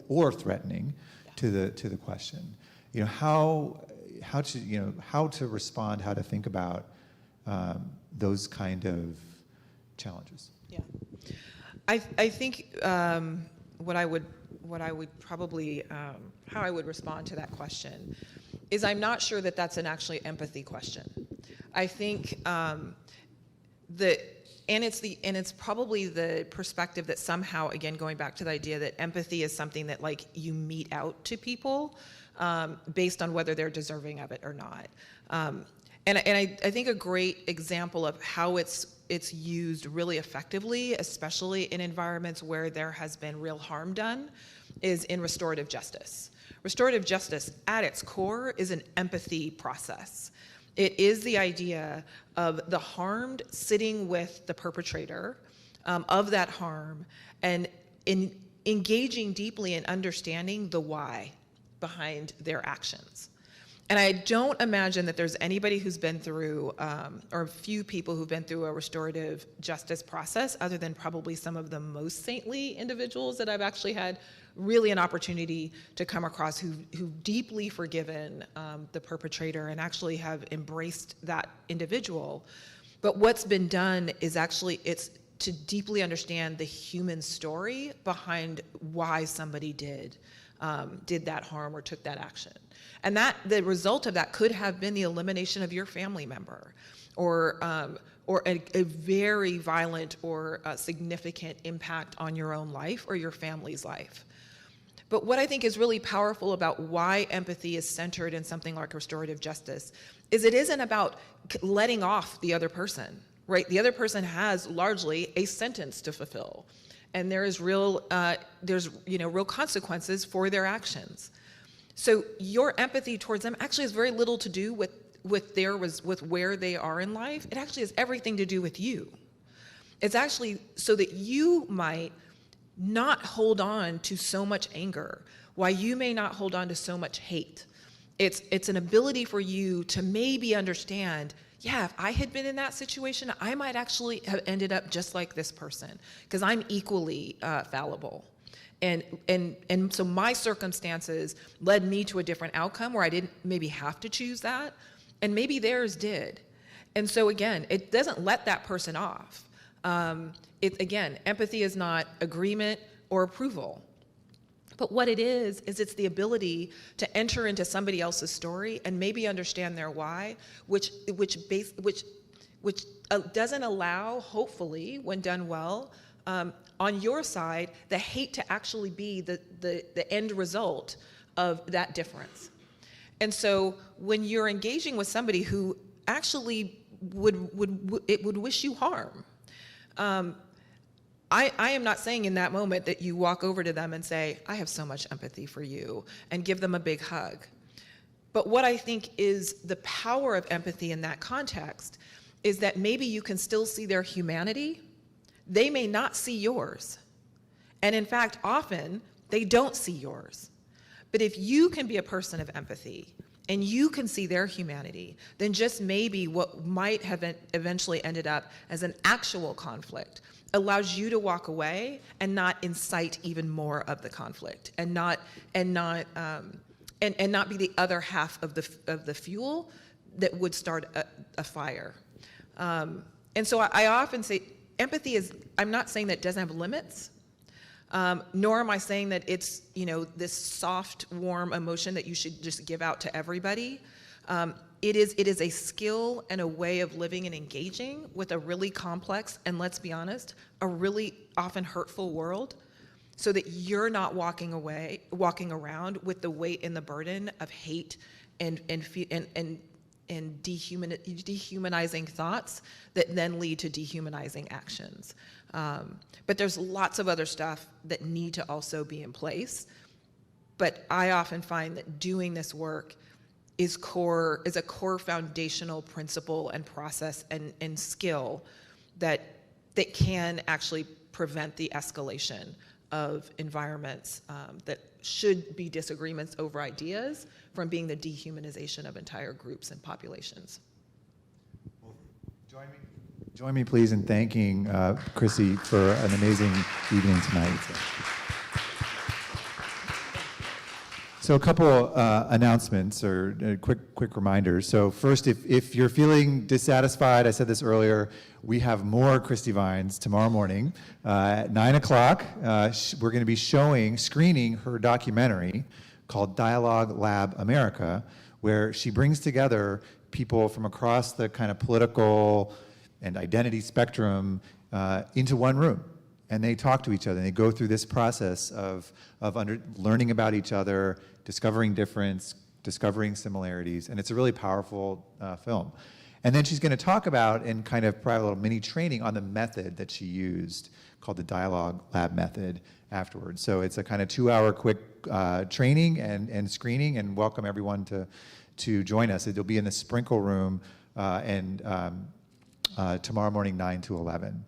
or threatening to the question. How to respond, how to think about those kind of challenges. Yeah, I think what I would probably how I would respond to that question is I'm not sure that that's an actually empathy question. I think it's probably the perspective that somehow, again, going back to the idea that empathy is something that like you mete out to people based on whether they're deserving of it or not. And I think a great example of how it's used really effectively, especially in environments where there has been real harm done, is in restorative justice. Restorative justice, at its core, is an empathy process. It is the idea of the harmed sitting with the perpetrator of that harm and engaging deeply in understanding the why behind their actions. And I don't imagine that there's anybody who's been through, or a few people who've been through a restorative justice process, other than probably some of the most saintly individuals that I've actually had really an opportunity to come across who've deeply forgiven the perpetrator and actually have embraced that individual. But what's been done is actually, it's to deeply understand the human story behind why somebody did that harm or took that action. And that the result of that could have been the elimination of your family member, or a very violent or significant impact on your own life or your family's life. But what I think is really powerful about why empathy is centered in something like restorative justice is it isn't about letting off the other person, right? The other person has largely a sentence to fulfill, and there is real consequences for their actions. So your empathy towards them actually has very little to do with where they are in life. It actually has everything to do with you. It's actually so that you might not hold on to so much anger, why you may not hold on to so much hate. It's an ability for you to maybe understand, yeah, if I had been in that situation, I might actually have ended up just like this person, because I'm equally fallible. And so my circumstances led me to a different outcome where I didn't maybe have to choose that, and maybe theirs did. And so again, it doesn't let that person off. Again, empathy is not agreement or approval. But what it is it's the ability to enter into somebody else's story and maybe understand their why, which doesn't allow, hopefully, when done well, on your side, the hate to actually be the end result of that difference. And so when you're engaging with somebody who actually would wish you harm, I am not saying in that moment that you walk over to them and say, I have so much empathy for you, and give them a big hug. But what I think is the power of empathy in that context is that maybe you can still see their humanity. They may not see yours. And in fact, often they don't see yours. But if you can be a person of empathy and you can see their humanity, then just maybe what might have eventually ended up as an actual conflict allows you to walk away and not incite even more of the conflict, and not be the other half of the fuel that would start a fire. And so I often say empathy is, I'm not saying that it doesn't have limits, nor am I saying that it's, this soft, warm emotion that you should just give out to everybody. It is a skill and a way of living and engaging with a really complex, and let's be honest, a really often hurtful world, so that you're not walking around with the weight and the burden of hate and in dehumanizing thoughts that then lead to dehumanizing actions. But there's lots of other stuff that need to also be in place. But I often find that doing this work is a core foundational principle and process and skill that can actually prevent the escalation of environments that should be disagreements over ideas from being the dehumanization of entire groups and populations. Well, join me please in thanking Christy for an amazing evening tonight. So a couple announcements or quick reminders. So first, if you're feeling dissatisfied, I said this earlier, we have more Christy Vines tomorrow morning at 9 o'clock. We're going to be screening her documentary called Dialogue Lab America, where she brings together people from across the kind of political and identity spectrum into one room. And they talk to each other, and they go through this process of learning about each other, discovering difference, discovering similarities, and it's a really powerful film. And then she's going to talk about and kind of provide a little mini training on the method that she used, called the Dialogue Lab method, afterwards. So it's a kind of 2-hour quick training and screening, and welcome everyone to join us. It'll be in the Sprinkle Room tomorrow morning, 9 to 11.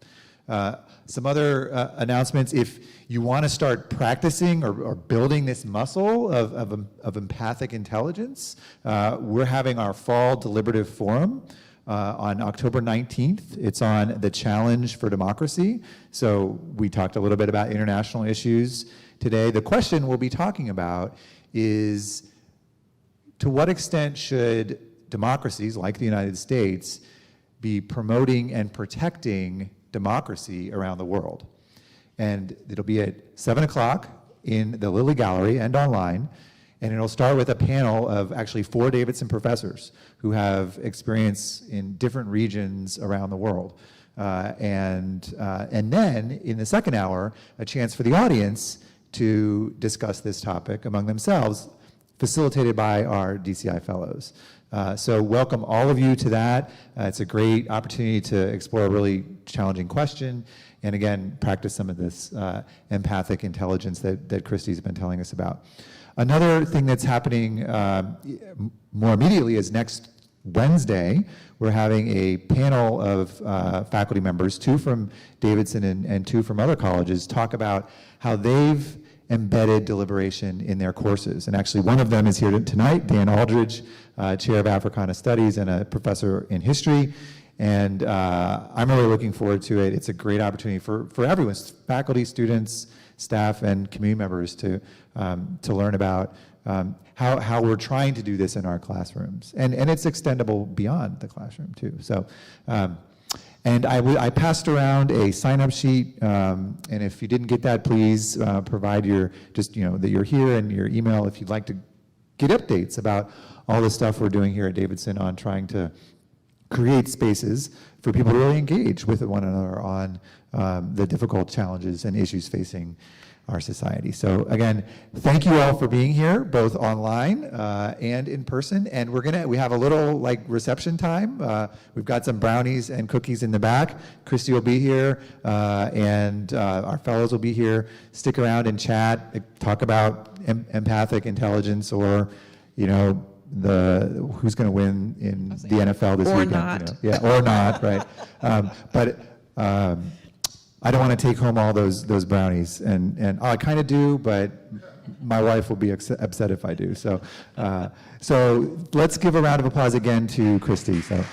Some other announcements: if you want to start practicing or building this muscle of empathic intelligence, we're having our fall deliberative forum on October 19th. It's on the challenge for democracy. So we talked a little bit about international issues today. The question we'll be talking about is, to what extent should democracies like the United States be promoting and protecting democracy around the world? And it'll be at 7 o'clock in the Lilly Gallery and online, and it'll start with a panel of actually 4 Davidson professors who have experience in different regions around the world. And then in the second hour, a chance for the audience to discuss this topic among themselves, facilitated by our DCI fellows. So welcome all of you to that. It's a great opportunity to explore a really challenging question, and again, practice some of this empathic intelligence that Christy's been telling us about. Another thing that's happening more immediately is next Wednesday, we're having a panel of faculty members, 2 from Davidson and 2 from other colleges, talk about how they've embedded deliberation in their courses. And actually one of them is here tonight, Dan Aldridge, Chair of Africana Studies and a professor in history. And I'm really looking forward to it. It's a great opportunity for everyone, faculty, students, staff, and community members to learn about how we're trying to do this in our classrooms. And it's extendable beyond the classroom too. So, and I passed around a sign-up sheet, and if you didn't get that, please provide that you're here and your email if you'd like to get updates about all the stuff we're doing here at Davidson on trying to create spaces for people to really engage with one another on the difficult challenges and issues facing our society. So again, thank you all for being here, both online and in person. And we have a little reception time. We've got some brownies and cookies in the back. Christy will be here, and our fellows will be here. Stick around and chat, talk about empathic intelligence, or who's going to win in the NFL this weekend. Not. Yeah, or not, right? But I don't want to take home all those brownies, and I kind of do, but my wife will be upset if I do. So let's give a round of applause again to Christy. So.